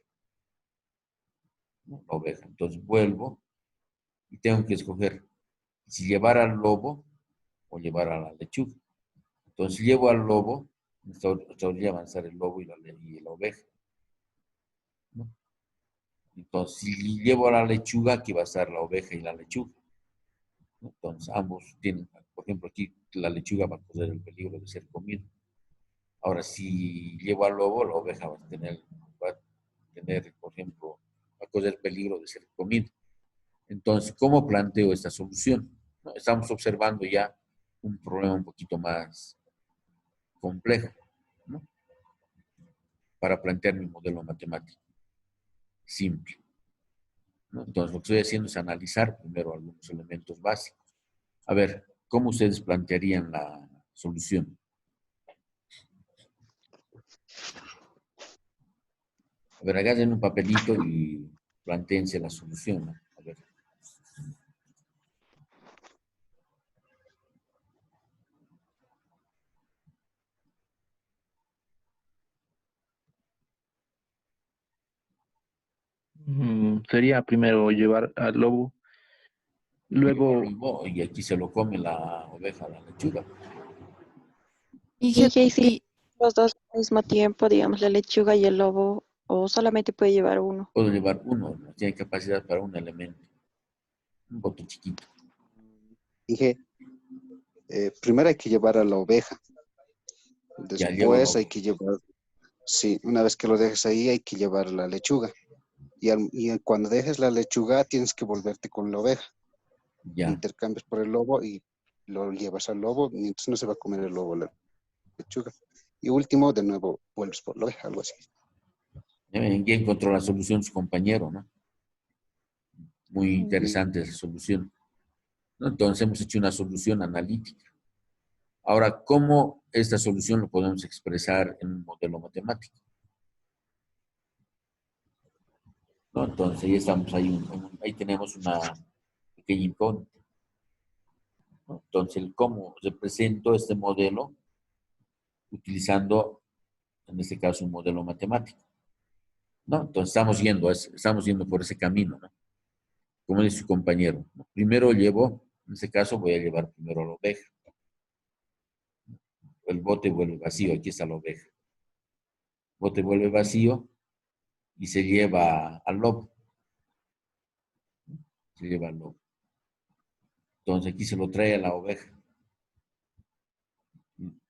¿no? La oveja. Entonces, vuelvo y tengo que escoger si llevar al lobo o llevar a la lechuga. Entonces, llevo al lobo, en esta orilla van a estar el lobo y la oveja, ¿no? Entonces, si llevo a la lechuga, aquí va a estar la oveja y la lechuga, ¿no? Entonces, ambos tienen, por ejemplo, aquí la lechuga va a correr el peligro de ser comida. Ahora, si llevo al lobo, la oveja va a tener, por ejemplo, va a correr peligro de ser comida. Entonces, ¿cómo planteo esta solución? ¿No? Estamos observando ya un problema un poquito más complejo, ¿no?, para plantear mi modelo matemático simple, ¿no? Entonces, lo que estoy haciendo es analizar primero algunos elementos básicos. A ver, ¿cómo ustedes plantearían la solución? A ver, agarren un papelito y planteense la solución, ¿no? A ver. Sería primero llevar al lobo, luego Y aquí se lo come la oveja, la lechuga. Y que si los dos al mismo tiempo, digamos, la lechuga y el lobo ¿O solamente puede llevar uno? Puedo llevar uno, ¿no? Tiene capacidad para un elemento, un bote chiquito. Dije, primero hay que llevar a la oveja. Ya llevo Después hay que llevar, sí, una vez que lo dejes ahí, hay que llevar la lechuga. Y cuando dejes la lechuga, tienes que volverte con la oveja. ya. Intercambias por el lobo y lo llevas al lobo, y entonces no se va a comer el lobo la lechuga. Y último, de nuevo, vuelves por la oveja, algo así. Ya encontró la solución su compañero, ¿no? Muy interesante esa solución, ¿no? Entonces hemos hecho una solución analítica. Ahora, ¿cómo esta solución lo podemos expresar en un modelo matemático? ¿No? Entonces, ahí estamos, ahí tenemos una pequeña incógnita, ¿no? Entonces, ¿cómo represento este modelo utilizando, en este caso, un modelo matemático? ¿No? Entonces, estamos yendo por ese camino, ¿no? Como dice su compañero, ¿no? Primero llevo, en este caso, voy a llevar primero a la oveja. El bote vuelve vacío, aquí está la oveja. El bote vuelve vacío y se lleva al lobo. Se lleva al lobo. Entonces aquí se lo trae a la oveja.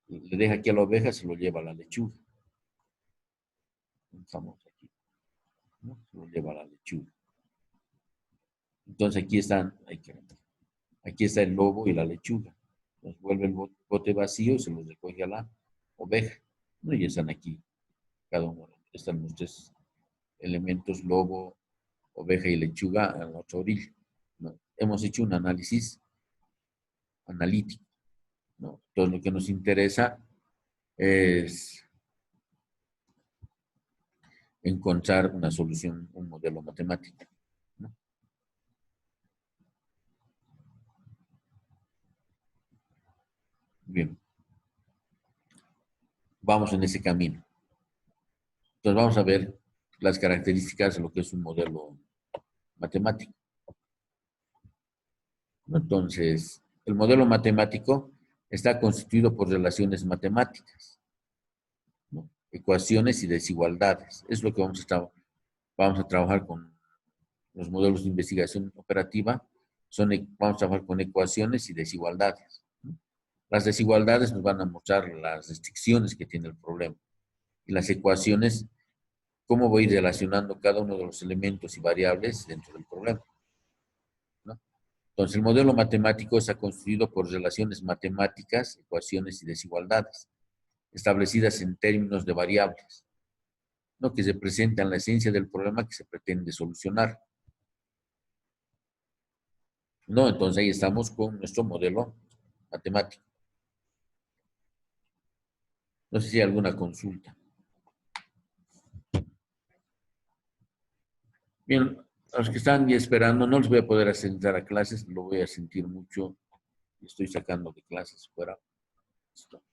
Le deja aquí a la oveja, se lo lleva a la lechuga. Estamos aquí, ¿no? Se lo lleva a la lechuga. Entonces aquí está el lobo y la lechuga. Entonces vuelve el bote vacío, se los recoge a la oveja, ¿no? Y están aquí, cada uno, están los tres elementos, lobo, oveja y lechuga a la otra orilla, ¿no? Hemos hecho un análisis analítico, ¿no? Entonces lo que nos interesa es encontrar una solución, un modelo matemático, ¿no? Bien, vamos en ese camino. Entonces vamos a ver las características de lo que es un modelo matemático. Entonces, el modelo matemático está constituido por relaciones matemáticas, ¿no? Ecuaciones y desigualdades. Es lo que vamos a trabajar con los modelos de investigación operativa. Vamos a trabajar con ecuaciones y desigualdades, ¿no? Las desigualdades nos van a mostrar las restricciones que tiene el problema. Y las ecuaciones, cómo voy relacionando cada uno de los elementos y variables dentro del problema, ¿no? Entonces, el modelo matemático está construido por relaciones matemáticas, ecuaciones y desigualdades, establecidas en términos de variables, ¿no? Que representan la esencia del problema que se pretende solucionar, ¿no? Entonces, ahí estamos con nuestro modelo matemático. No sé si hay alguna consulta. Bien, a los que están ya esperando, no les voy a poder asentar a clases, lo voy a sentir mucho. Estoy sacando de clases fuera. Listo.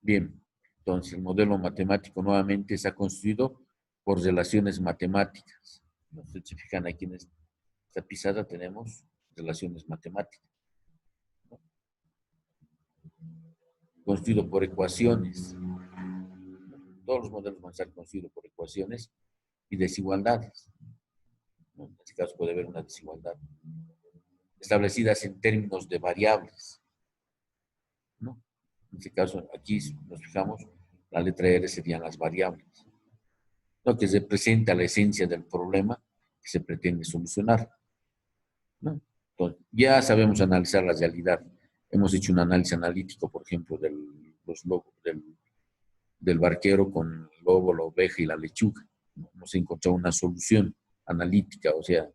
Bien, entonces el modelo matemático nuevamente está construido por relaciones matemáticas. Ustedes se fijan aquí en esta pizarra tenemos relaciones matemáticas, ¿no? Construido por ecuaciones. Todos los modelos van a estar construidos por ecuaciones y desigualdades, ¿no? En este caso puede haber una desigualdad. Establecidas en términos de variables, ¿no? En este caso, aquí nos fijamos, la letra R serían las variables, ¿no? Que representa la esencia del problema que se pretende solucionar, ¿no? Entonces, ya sabemos analizar la realidad. Hemos hecho un análisis analítico, por ejemplo, del barquero con el lobo, la oveja y la lechuga, ¿no? Hemos encontrado una solución analítica, o sea,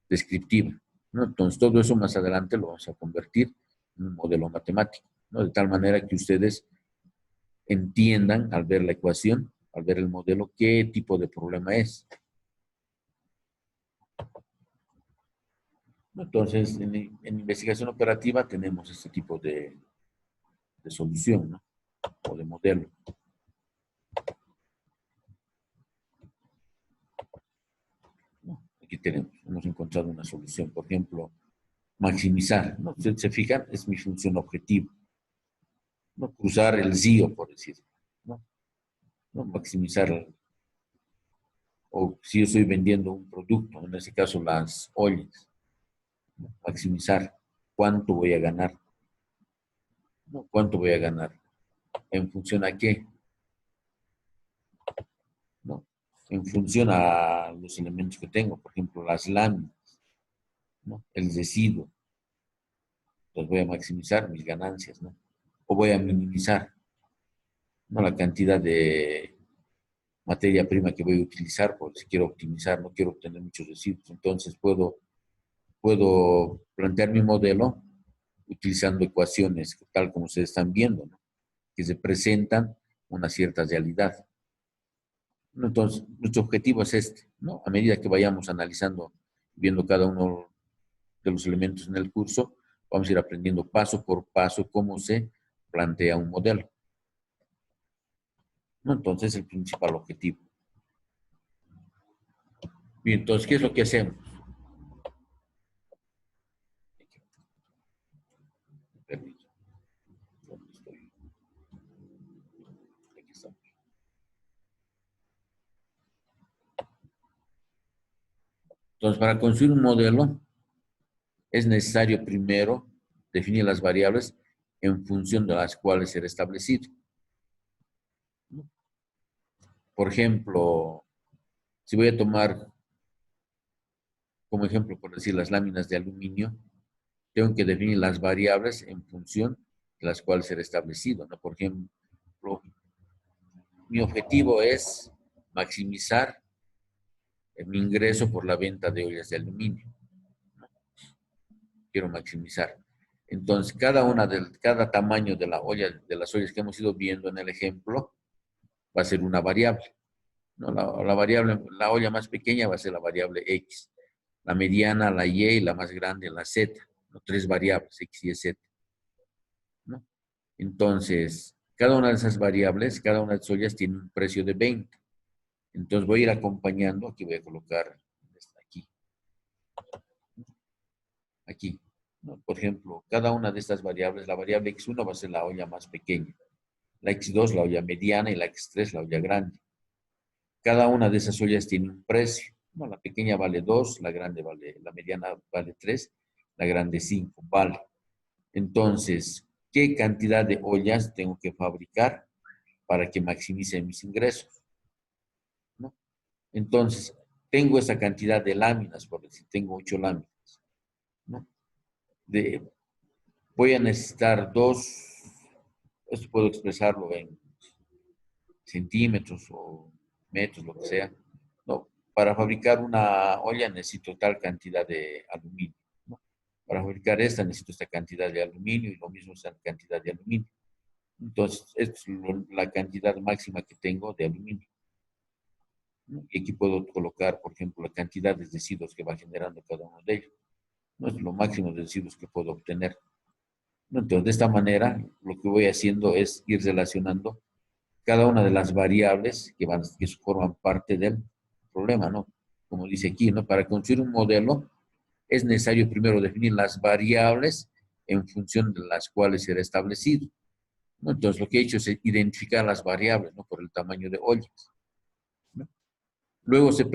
descriptiva, ¿no? Entonces, todo eso más adelante lo vamos a convertir en un modelo matemático, ¿no? De tal manera que ustedes entiendan al ver la ecuación, al ver el modelo, qué tipo de problema es. Entonces, en investigación operativa tenemos este tipo de solución, ¿no? O de modelo. ¿No? Aquí hemos encontrado una solución. Por ejemplo, maximizar, ¿no? Ustedes se fijan, es mi función objetivo, ¿no? Cruzar el río, por decir, ¿no? ¿no? Maximizar, o si yo estoy vendiendo un producto, en este caso las ollas, ¿no? Maximizar cuánto voy a ganar, ¿no? ¿Cuánto voy a ganar? ¿En función a qué? ¿No? En función a los elementos que tengo, por ejemplo, las láminas, ¿no? El residuo. Entonces voy a maximizar mis ganancias, ¿no? O voy a minimizar, ¿no? La cantidad de materia prima que voy a utilizar, porque si quiero optimizar, no quiero obtener muchos residuos. Entonces puedo plantear mi modelo utilizando ecuaciones, tal como ustedes están viendo, ¿no? Que se presentan una cierta realidad. Entonces, nuestro objetivo es este, ¿no? A medida que vayamos analizando, viendo cada uno de los elementos en el curso, vamos a ir aprendiendo paso por paso cómo se plantea un modelo, ¿no? Entonces, el principal objetivo. Bien, entonces, ¿qué es lo que hacemos? Permiso. ¿Dónde estoy? Aquí estamos. Entonces, para construir un modelo, es necesario primero definir las variables en función de las cuales será establecido. Por ejemplo, si voy a tomar como ejemplo, por decir, las láminas de aluminio, tengo que definir las variables en función de las cuales será establecido, ¿no? Por ejemplo, mi objetivo es maximizar mi ingreso por la venta de ollas de aluminio, ¿no? Quiero maximizar. Entonces, cada tamaño de la olla, de las ollas que hemos ido viendo en el ejemplo, va a ser una variable, ¿no? La olla más pequeña va a ser la variable X, la mediana, la Y, y la más grande, la Z, ¿no? 3 variables, X, Y, Z, ¿no? Entonces, cada una de esas variables, cada una de esas ollas tiene un precio de 20. Entonces voy a ir acompañando, aquí voy a colocar, aquí, ¿no? Por ejemplo, cada una de estas variables, la variable X1 va a ser la olla más pequeña, la X2 la olla mediana y la X3 la olla grande. Cada una de esas ollas tiene un precio, ¿no? La pequeña vale 2, la mediana vale 3, la grande 5, vale. Entonces, ¿qué cantidad de ollas tengo que fabricar para que maximice mis ingresos? ¿No? Entonces, tengo esa cantidad de láminas, por decir, tengo 8 láminas, ¿no? Voy a necesitar esto puedo expresarlo en centímetros o metros, lo que sea. No, para fabricar una olla necesito tal cantidad de aluminio, ¿no? Para fabricar esta necesito esta cantidad de aluminio y lo mismo esta cantidad de aluminio. Entonces, esta es la cantidad máxima que tengo de aluminio, ¿no? Y aquí puedo colocar, por ejemplo, la cantidad de residuos que va generando cada uno de ellos. No es lo máximo de residuos que puedo obtener, ¿no? Entonces, de esta manera, lo que voy haciendo es ir relacionando cada una de las variables que forman parte del problema, ¿no? Como dice aquí, ¿no? Para construir un modelo es necesario primero definir las variables en función de las cuales será establecido, ¿no? Entonces, lo que he hecho es identificar las variables, ¿no? Por el tamaño de ollas, ¿no? Luego se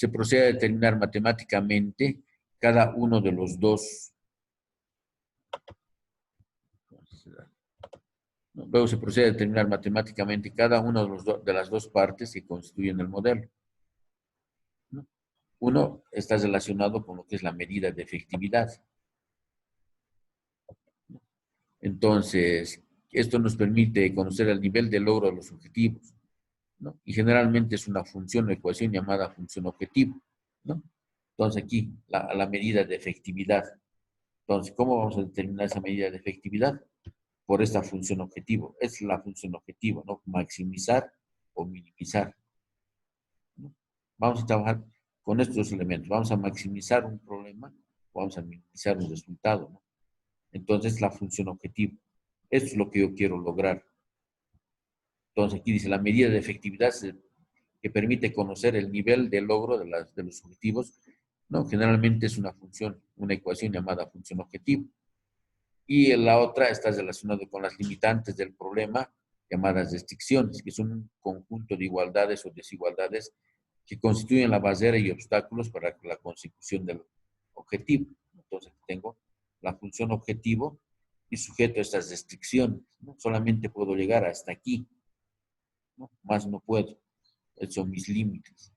procede a determinar matemáticamente cada uno de los dos. ¿No? Luego se procede a determinar matemáticamente cada una de las dos partes que constituyen el modelo, ¿no? Uno está relacionado con lo que es la medida de efectividad. Entonces, esto nos permite conocer el nivel de logro de los objetivos, ¿no? Y generalmente es una función o ecuación llamada función objetivo, ¿no? Entonces aquí, la medida de efectividad. Entonces, ¿cómo vamos a determinar esa medida de efectividad? Por esta función objetivo. Es la función objetivo, ¿no? Maximizar o minimizar, ¿no? Vamos a trabajar con estos elementos. Vamos a maximizar un problema, vamos a minimizar un resultado, ¿no? Entonces, la función objetivo. Esto es lo que yo quiero lograr. Entonces, aquí dice la medida de efectividad que permite conocer el nivel de logro de los objetivos, ¿no? Generalmente es una función, una ecuación llamada función objetivo. Y la otra está relacionada con las limitantes del problema llamadas restricciones, que son un conjunto de igualdades o desigualdades que constituyen la barrera y obstáculos para la consecución del objetivo. Entonces tengo la función objetivo y sujeto a estas restricciones, ¿no? Solamente puedo llegar hasta aquí, ¿no? Más no puedo. Esos son mis límites,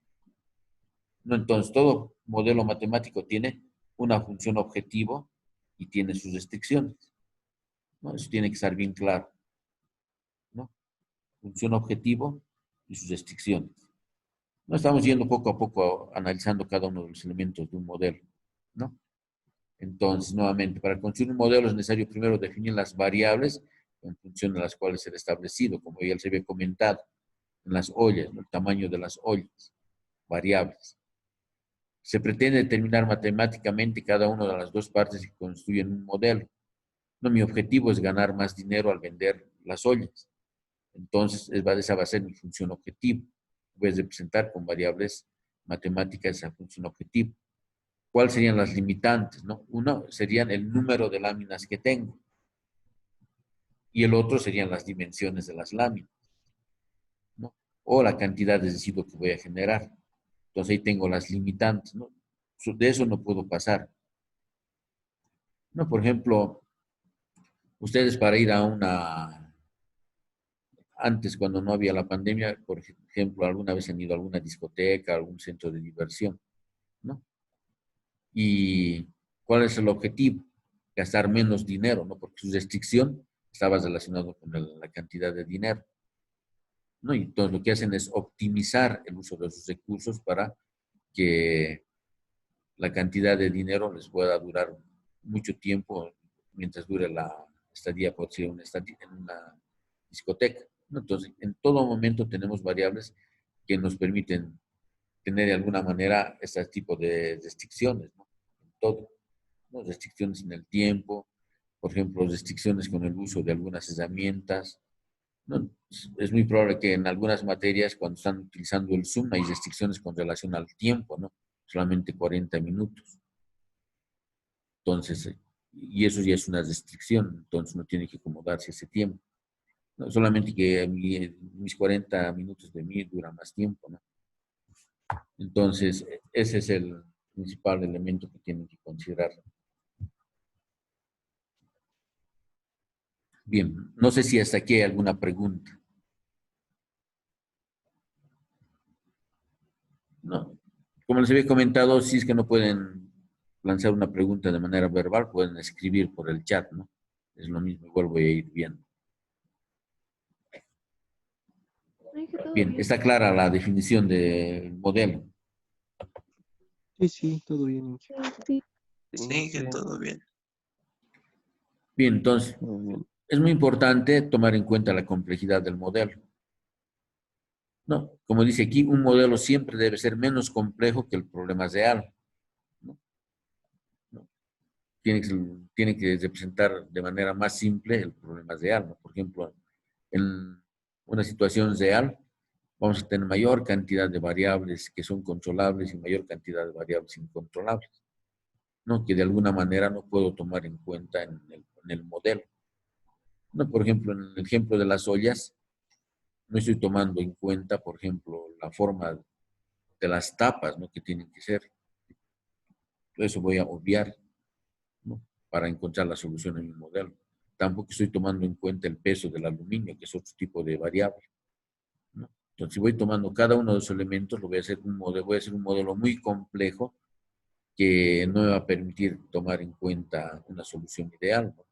¿no? Entonces, todo modelo matemático tiene una función objetivo y tiene sus restricciones, ¿no? Eso tiene que estar bien claro, ¿no? Función objetivo y sus restricciones. No estamos yendo poco a poco analizando cada uno de los elementos de un modelo, ¿no? Entonces, nuevamente, para construir un modelo es necesario primero definir las variables en función de las cuales será establecido, como ya se había comentado, en las ollas, ¿no? El tamaño de las ollas, variables. Se pretende determinar matemáticamente cada una de las dos partes que construyen un modelo. No, mi objetivo es ganar más dinero al vender las ollas. Entonces, esa va a ser mi función objetivo. Voy a representar con variables matemáticas esa función objetivo. ¿Cuáles serían las limitantes? ¿No? Uno serían el número de láminas que tengo. Y el otro serían las dimensiones de las láminas, ¿no? O la cantidad de residuo que voy a generar. Entonces ahí tengo las limitantes, ¿no? De eso no puedo pasar. ¿No? Por ejemplo, ustedes para ir a antes cuando no había la pandemia, por ejemplo, alguna vez han ido a alguna discoteca, a algún centro de diversión, ¿no? ¿Y cuál es el objetivo? Gastar menos dinero, ¿no? Porque su restricción estaba relacionada con la cantidad de dinero, ¿no? Y entonces lo que hacen es optimizar el uso de sus recursos para que la cantidad de dinero les pueda durar mucho tiempo mientras dure la estadía, puede ser en una discoteca, ¿no? Entonces, en todo momento tenemos variables que nos permiten tener de alguna manera este tipo de restricciones, ¿no? En todo, ¿no? Restricciones en el tiempo, por ejemplo, restricciones con el uso de algunas herramientas, ¿no? Es muy probable que en algunas materias, cuando están utilizando el Zoom, hay restricciones con relación al tiempo, ¿no? Solamente 40 minutos. Entonces, y eso ya es una restricción, entonces no tiene que acomodarse ese tiempo. No, solamente que mis 40 minutos de mí duran más tiempo, ¿no? Entonces, ese es el principal elemento que tienen que considerar. Bien, no sé si hasta aquí hay alguna pregunta. No, como les había comentado, si es que no pueden lanzar una pregunta de manera verbal, pueden escribir por el chat, ¿no? Es lo mismo, igual voy a ir viendo. Bien, está clara la definición del modelo. Sí, todo bien. Sí, que todo bien. Bien, entonces, Todo bien. es muy importante tomar en cuenta la complejidad del modelo. No, como dice aquí, un modelo siempre debe ser menos complejo que el problema real, ¿no? ¿No? Tiene que representar de manera más simple el problema real, ¿no? Por ejemplo, en una situación real, vamos a tener mayor cantidad de variables que son controlables y mayor cantidad de variables incontrolables, ¿no? Que de alguna manera no puedo tomar en cuenta en el modelo. ¿No? Por ejemplo, en el ejemplo de las ollas, no estoy tomando en cuenta, por ejemplo, la forma de las tapas, ¿no? Que tienen que ser. Eso voy a obviar, ¿no? Para encontrar la solución en mi modelo. Tampoco estoy tomando en cuenta el peso del aluminio, que es otro tipo de variable, ¿no? Entonces, si voy tomando cada uno de esos elementos, lo voy a hacer un modelo muy complejo que no me va a permitir tomar en cuenta una solución ideal, ¿no?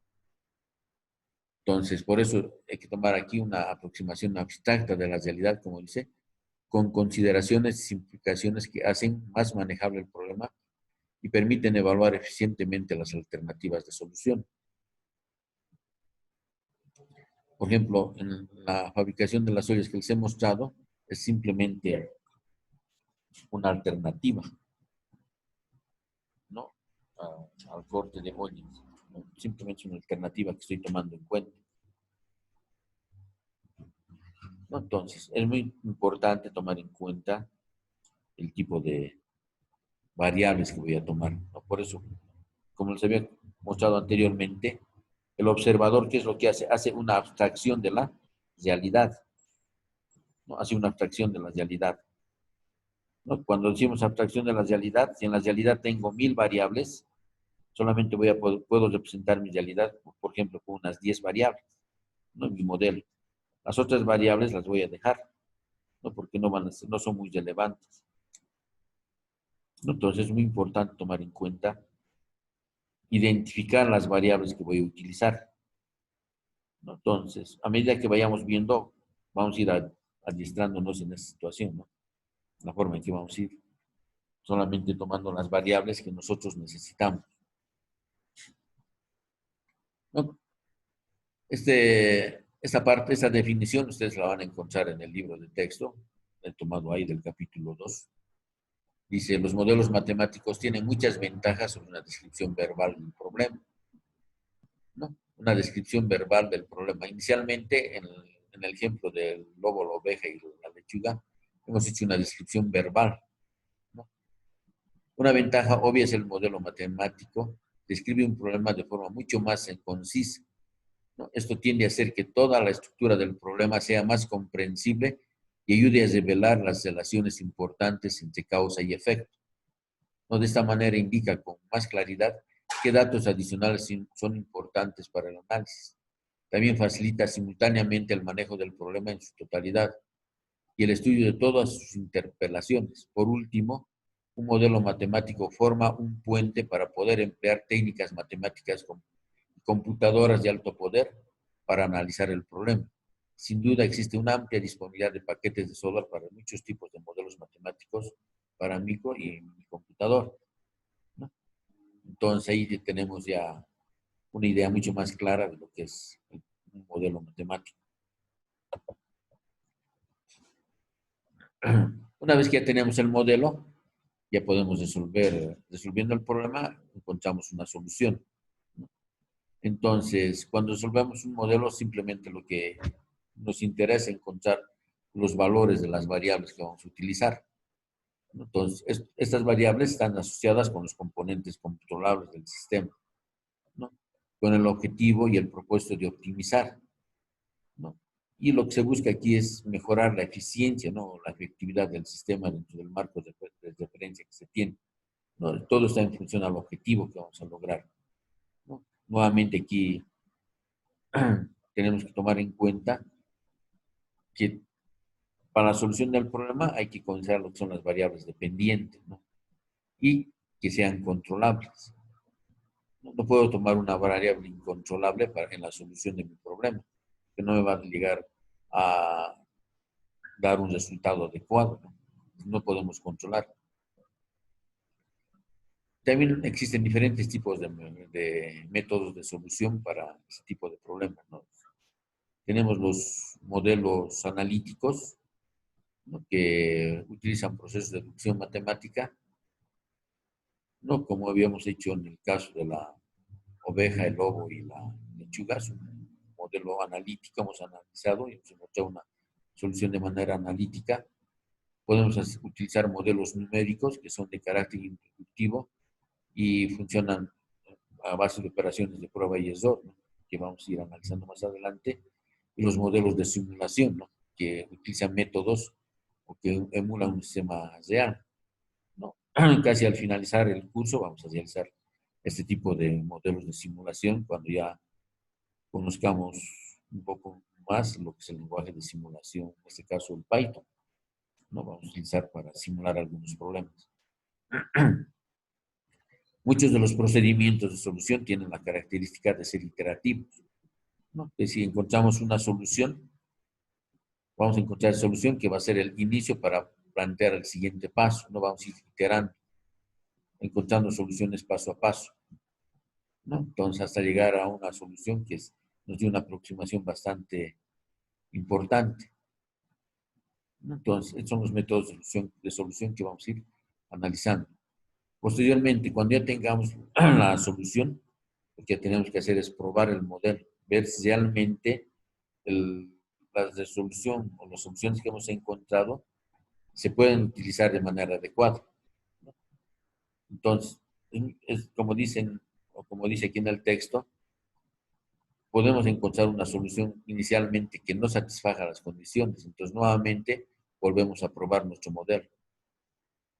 Entonces, por eso hay que tomar aquí una aproximación abstracta de la realidad, como dice, con consideraciones y simplificaciones que hacen más manejable el problema y permiten evaluar eficientemente las alternativas de solución. Por ejemplo, en la fabricación de las ollas que les he mostrado, es simplemente una alternativa, ¿no? Al corte de ollas, ¿no? Simplemente una alternativa que estoy tomando en cuenta, ¿no? Entonces, es muy importante tomar en cuenta el tipo de variables que voy a tomar, ¿no? Por eso, como les había mostrado anteriormente, el observador, ¿qué es lo que hace? Hace una abstracción de la realidad, ¿no? Hace una abstracción de la realidad, ¿no? Cuando decimos abstracción de la realidad, si en la realidad tengo 1000 variables, solamente puedo representar mi realidad, por ejemplo, con unas 10 variables, ¿no? En mi modelo. Las otras variables las voy a dejar, ¿no? Porque no son muy relevantes, ¿no? Entonces es muy importante tomar en cuenta, identificar las variables que voy a utilizar, ¿no? Entonces, a medida que vayamos viendo, vamos a ir adiestrándonos en esa situación, ¿no? La forma en que vamos a ir solamente tomando las variables que nosotros necesitamos, ¿no? Esta parte, esta definición, ustedes la van a encontrar en el libro de texto, he tomado ahí del capítulo 2. Dice, los modelos matemáticos tienen muchas ventajas sobre una descripción verbal del problema, ¿no? Una descripción verbal del problema. Inicialmente, en el ejemplo del lobo, la oveja y la lechuga, hemos hecho una descripción verbal, ¿no? Una ventaja obvia es el modelo matemático, describe un problema de forma mucho más concisa, ¿no? Esto tiende a hacer que toda la estructura del problema sea más comprensible y ayude a revelar las relaciones importantes entre causa y efecto, ¿no? De esta manera indica con más claridad qué datos adicionales son importantes para el análisis. También facilita simultáneamente el manejo del problema en su totalidad y el estudio de todas sus interpelaciones. Por último, un modelo matemático forma un puente para poder emplear técnicas matemáticas con computadoras de alto poder para analizar el problema. Sin duda existe una amplia disponibilidad de paquetes de software para muchos tipos de modelos matemáticos para micro y mi computador, ¿no? Entonces ahí tenemos ya una idea mucho más clara de lo que es un modelo matemático. Una vez que ya tenemos el modelo, ya podemos resolviendo el problema, encontramos una solución, ¿no? Entonces, cuando resolvemos un modelo, simplemente lo que nos interesa es encontrar los valores de las variables que vamos a utilizar, ¿no? Entonces, estas variables están asociadas con los componentes controlables del sistema, ¿no? Con el objetivo y el propósito de optimizar, ¿no? Y lo que se busca aquí es mejorar la eficiencia, ¿no? La efectividad del sistema dentro del marco de referencia que se tiene, ¿no? Todo está en función al objetivo que vamos a lograr, ¿no? Nuevamente aquí tenemos que tomar en cuenta que para la solución del problema hay que considerar lo que son las variables dependientes, ¿no? Y que sean controlables. No puedo tomar una variable incontrolable en la solución de mi problema, que no me va a llegar a dar un resultado adecuado, ¿no? No podemos controlar. También existen diferentes tipos de métodos de solución para ese tipo de problemas, ¿no? Tenemos los modelos analíticos, ¿no? Que utilizan procesos de deducción matemática, ¿no? Como habíamos hecho en el caso de la oveja, el lobo y la lechuga. Es un modelo analítico, hemos analizado y hemos encontrado una solución de manera analítica. Podemos utilizar modelos numéricos que son de carácter inductivo y funcionan a base de operaciones de prueba y error, ¿no? Que vamos a ir analizando más adelante. Y los modelos de simulación, ¿no? Que utilizan métodos o que emulan un sistema real, ¿no? Casi al finalizar el curso vamos a realizar este tipo de modelos de simulación cuando ya conozcamos un poco más lo que es el lenguaje de simulación, en este caso el Python, ¿no? Vamos a utilizar para simular algunos problemas. Muchos de los procedimientos de solución tienen la característica de ser iterativos, ¿no? Que si encontramos una solución, vamos a encontrar solución que va a ser el inicio para plantear el siguiente paso, no vamos a ir iterando, encontrando soluciones paso a paso, ¿no? Entonces, hasta llegar a una solución que nos dio una aproximación bastante importante, ¿no? Entonces, estos son los métodos de solución que vamos a ir analizando. Posteriormente, cuando ya tengamos la solución, lo que tenemos que hacer es probar el modelo, ver si realmente la resolución o las soluciones que hemos encontrado se pueden utilizar de manera adecuada, ¿no? Entonces, es como dicen, o como dice aquí en el texto, podemos encontrar una solución inicialmente que no satisfaga las condiciones. Entonces, nuevamente, volvemos a probar nuestro modelo,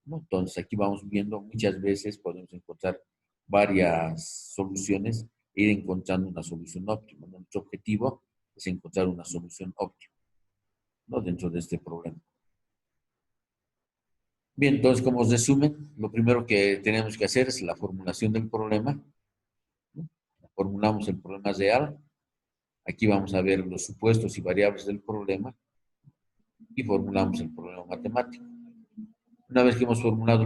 ¿no? Entonces, aquí vamos viendo, muchas veces podemos encontrar varias soluciones e ir encontrando una solución óptima, ¿no? Nuestro objetivo es encontrar una solución óptima, ¿no? Dentro de este problema. Bien, entonces, como resumen, lo primero que tenemos que hacer es la formulación del problema, ¿no? Formulamos el problema real. Aquí vamos a ver los supuestos y variables del problema y formulamos el problema matemático. Una vez que hemos formulado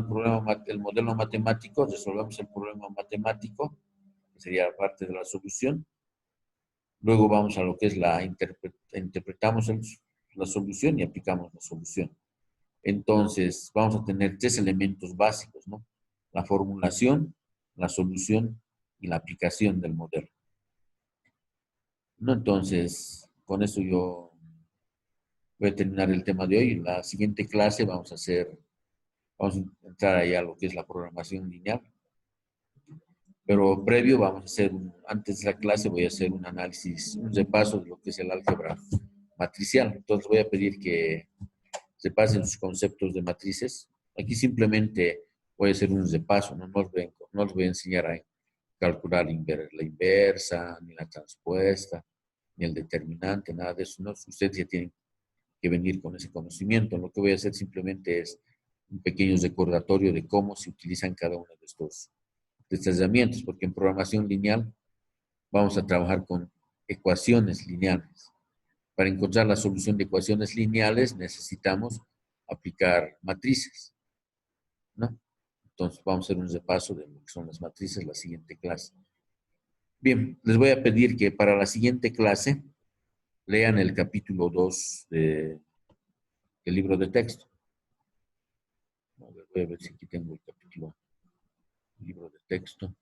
el modelo matemático, resolvemos el problema matemático, que sería parte de la solución. Luego vamos a lo que es interpretamos la solución y aplicamos la solución. Entonces, vamos a tener 3 elementos básicos, ¿no? La formulación, la solución y la aplicación del modelo, ¿no? Entonces, con eso yo voy a terminar el tema de hoy. En la siguiente clase vamos a entrar ahí a lo que es la programación lineal. Pero previo vamos a hacer, antes de la clase voy a hacer un análisis, un repaso de lo que es el álgebra matricial. Entonces voy a pedir que se pasen sus conceptos de matrices. Aquí simplemente voy a hacer un repaso, no os voy a enseñar a calcular la inversa, ni la transpuesta, ni el determinante, nada de eso. ¿No? Ustedes ya tienen que venir con ese conocimiento. Lo que voy a hacer simplemente es un pequeño recordatorio de cómo se utilizan cada uno de estas herramientas, porque en programación lineal vamos a trabajar con ecuaciones lineales. Para encontrar la solución de ecuaciones lineales necesitamos aplicar matrices, ¿no? Entonces vamos a hacer un repaso de lo que son las matrices en la siguiente clase. Bien, les voy a pedir que para la siguiente clase lean el capítulo 2 del libro de texto. Voy a ver si aquí tengo el capítulo, libro de texto.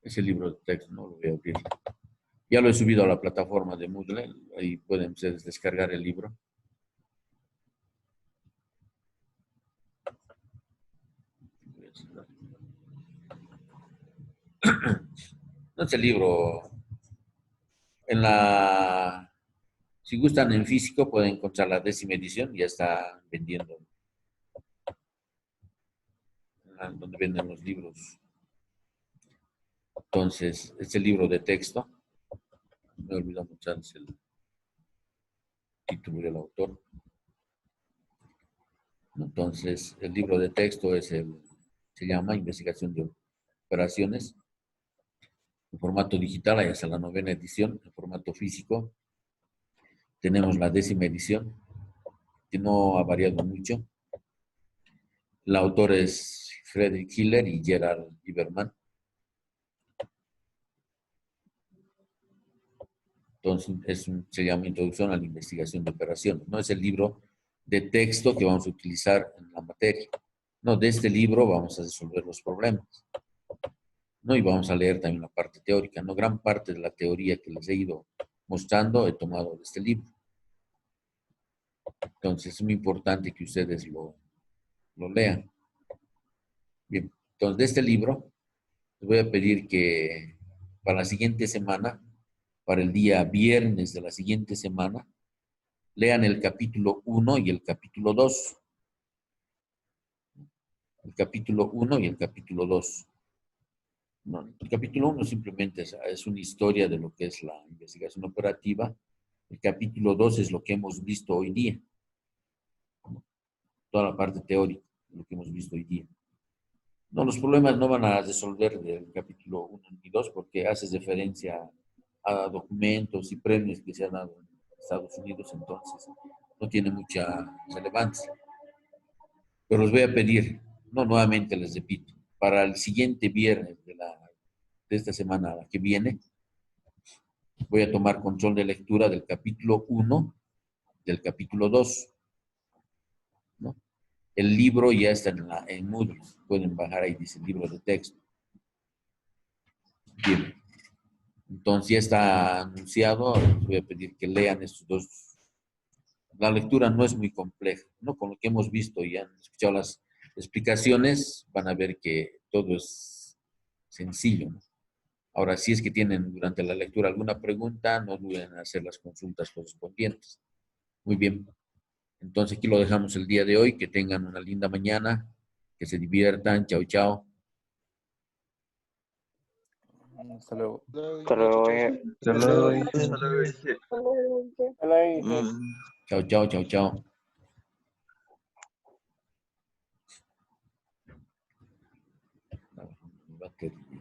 Ese libro de texto, ¿no? Lo voy a abrir. Ya lo he subido a la plataforma de Moodle. Ahí pueden ustedes descargar el libro. Este libro, si gustan en físico, pueden encontrar la 10ª edición. Ya está vendiendo, donde venden los libros. Entonces, este libro de texto, me olvidó mostrarles el título del autor. Entonces, el libro de texto se llama Investigación de Operaciones. En formato digital, hay hasta la 9ª edición. En formato físico, tenemos la 10ª edición, que no ha variado mucho. El autor es Friedrich Hiller y Gerald Lieberman. Entonces, se llama Introducción a la Investigación de Operaciones. No es el libro de texto que vamos a utilizar en la materia. No, de este libro vamos a resolver los problemas, ¿no? Y vamos a leer también la parte teórica, ¿no? Gran parte de la teoría que les he ido mostrando he tomado de este libro. Entonces, es muy importante que ustedes lo lean. Bien, entonces, de este libro, les voy a pedir que para la siguiente semana, para el día viernes de la siguiente semana, lean el capítulo 1 y el capítulo 2. El capítulo 1 y el capítulo 2. No, el capítulo 1 simplemente es una historia de lo que es la investigación operativa. El capítulo 2 es lo que hemos visto hoy día. Toda la parte teórica de lo que hemos visto hoy día. No, los problemas no van a resolver del capítulo 1 y 2 porque hace referencia a documentos y premios que se han dado en Estados Unidos, entonces no tiene mucha relevancia. Pero les voy a pedir, no, nuevamente les repito, para el siguiente viernes de esta semana que viene, voy a tomar control de lectura del capítulo 1, del capítulo 2, ¿no? El libro ya está en Moodle, pueden bajar ahí, dice libro de texto. Bien. Entonces ya está anunciado. Les voy a pedir que lean estos dos. La lectura no es muy compleja, ¿no? Con lo que hemos visto y han escuchado las explicaciones, van a ver que todo es sencillo, ¿no? Ahora, si es que tienen durante la lectura alguna pregunta, no duden en hacer las consultas correspondientes. Muy bien. Entonces aquí lo dejamos el día de hoy. Que tengan una linda mañana, que se diviertan. Chao, chao. Hasta luego. Chao, chao. Hasta luego. Chao, chao, chao, chao. Batería.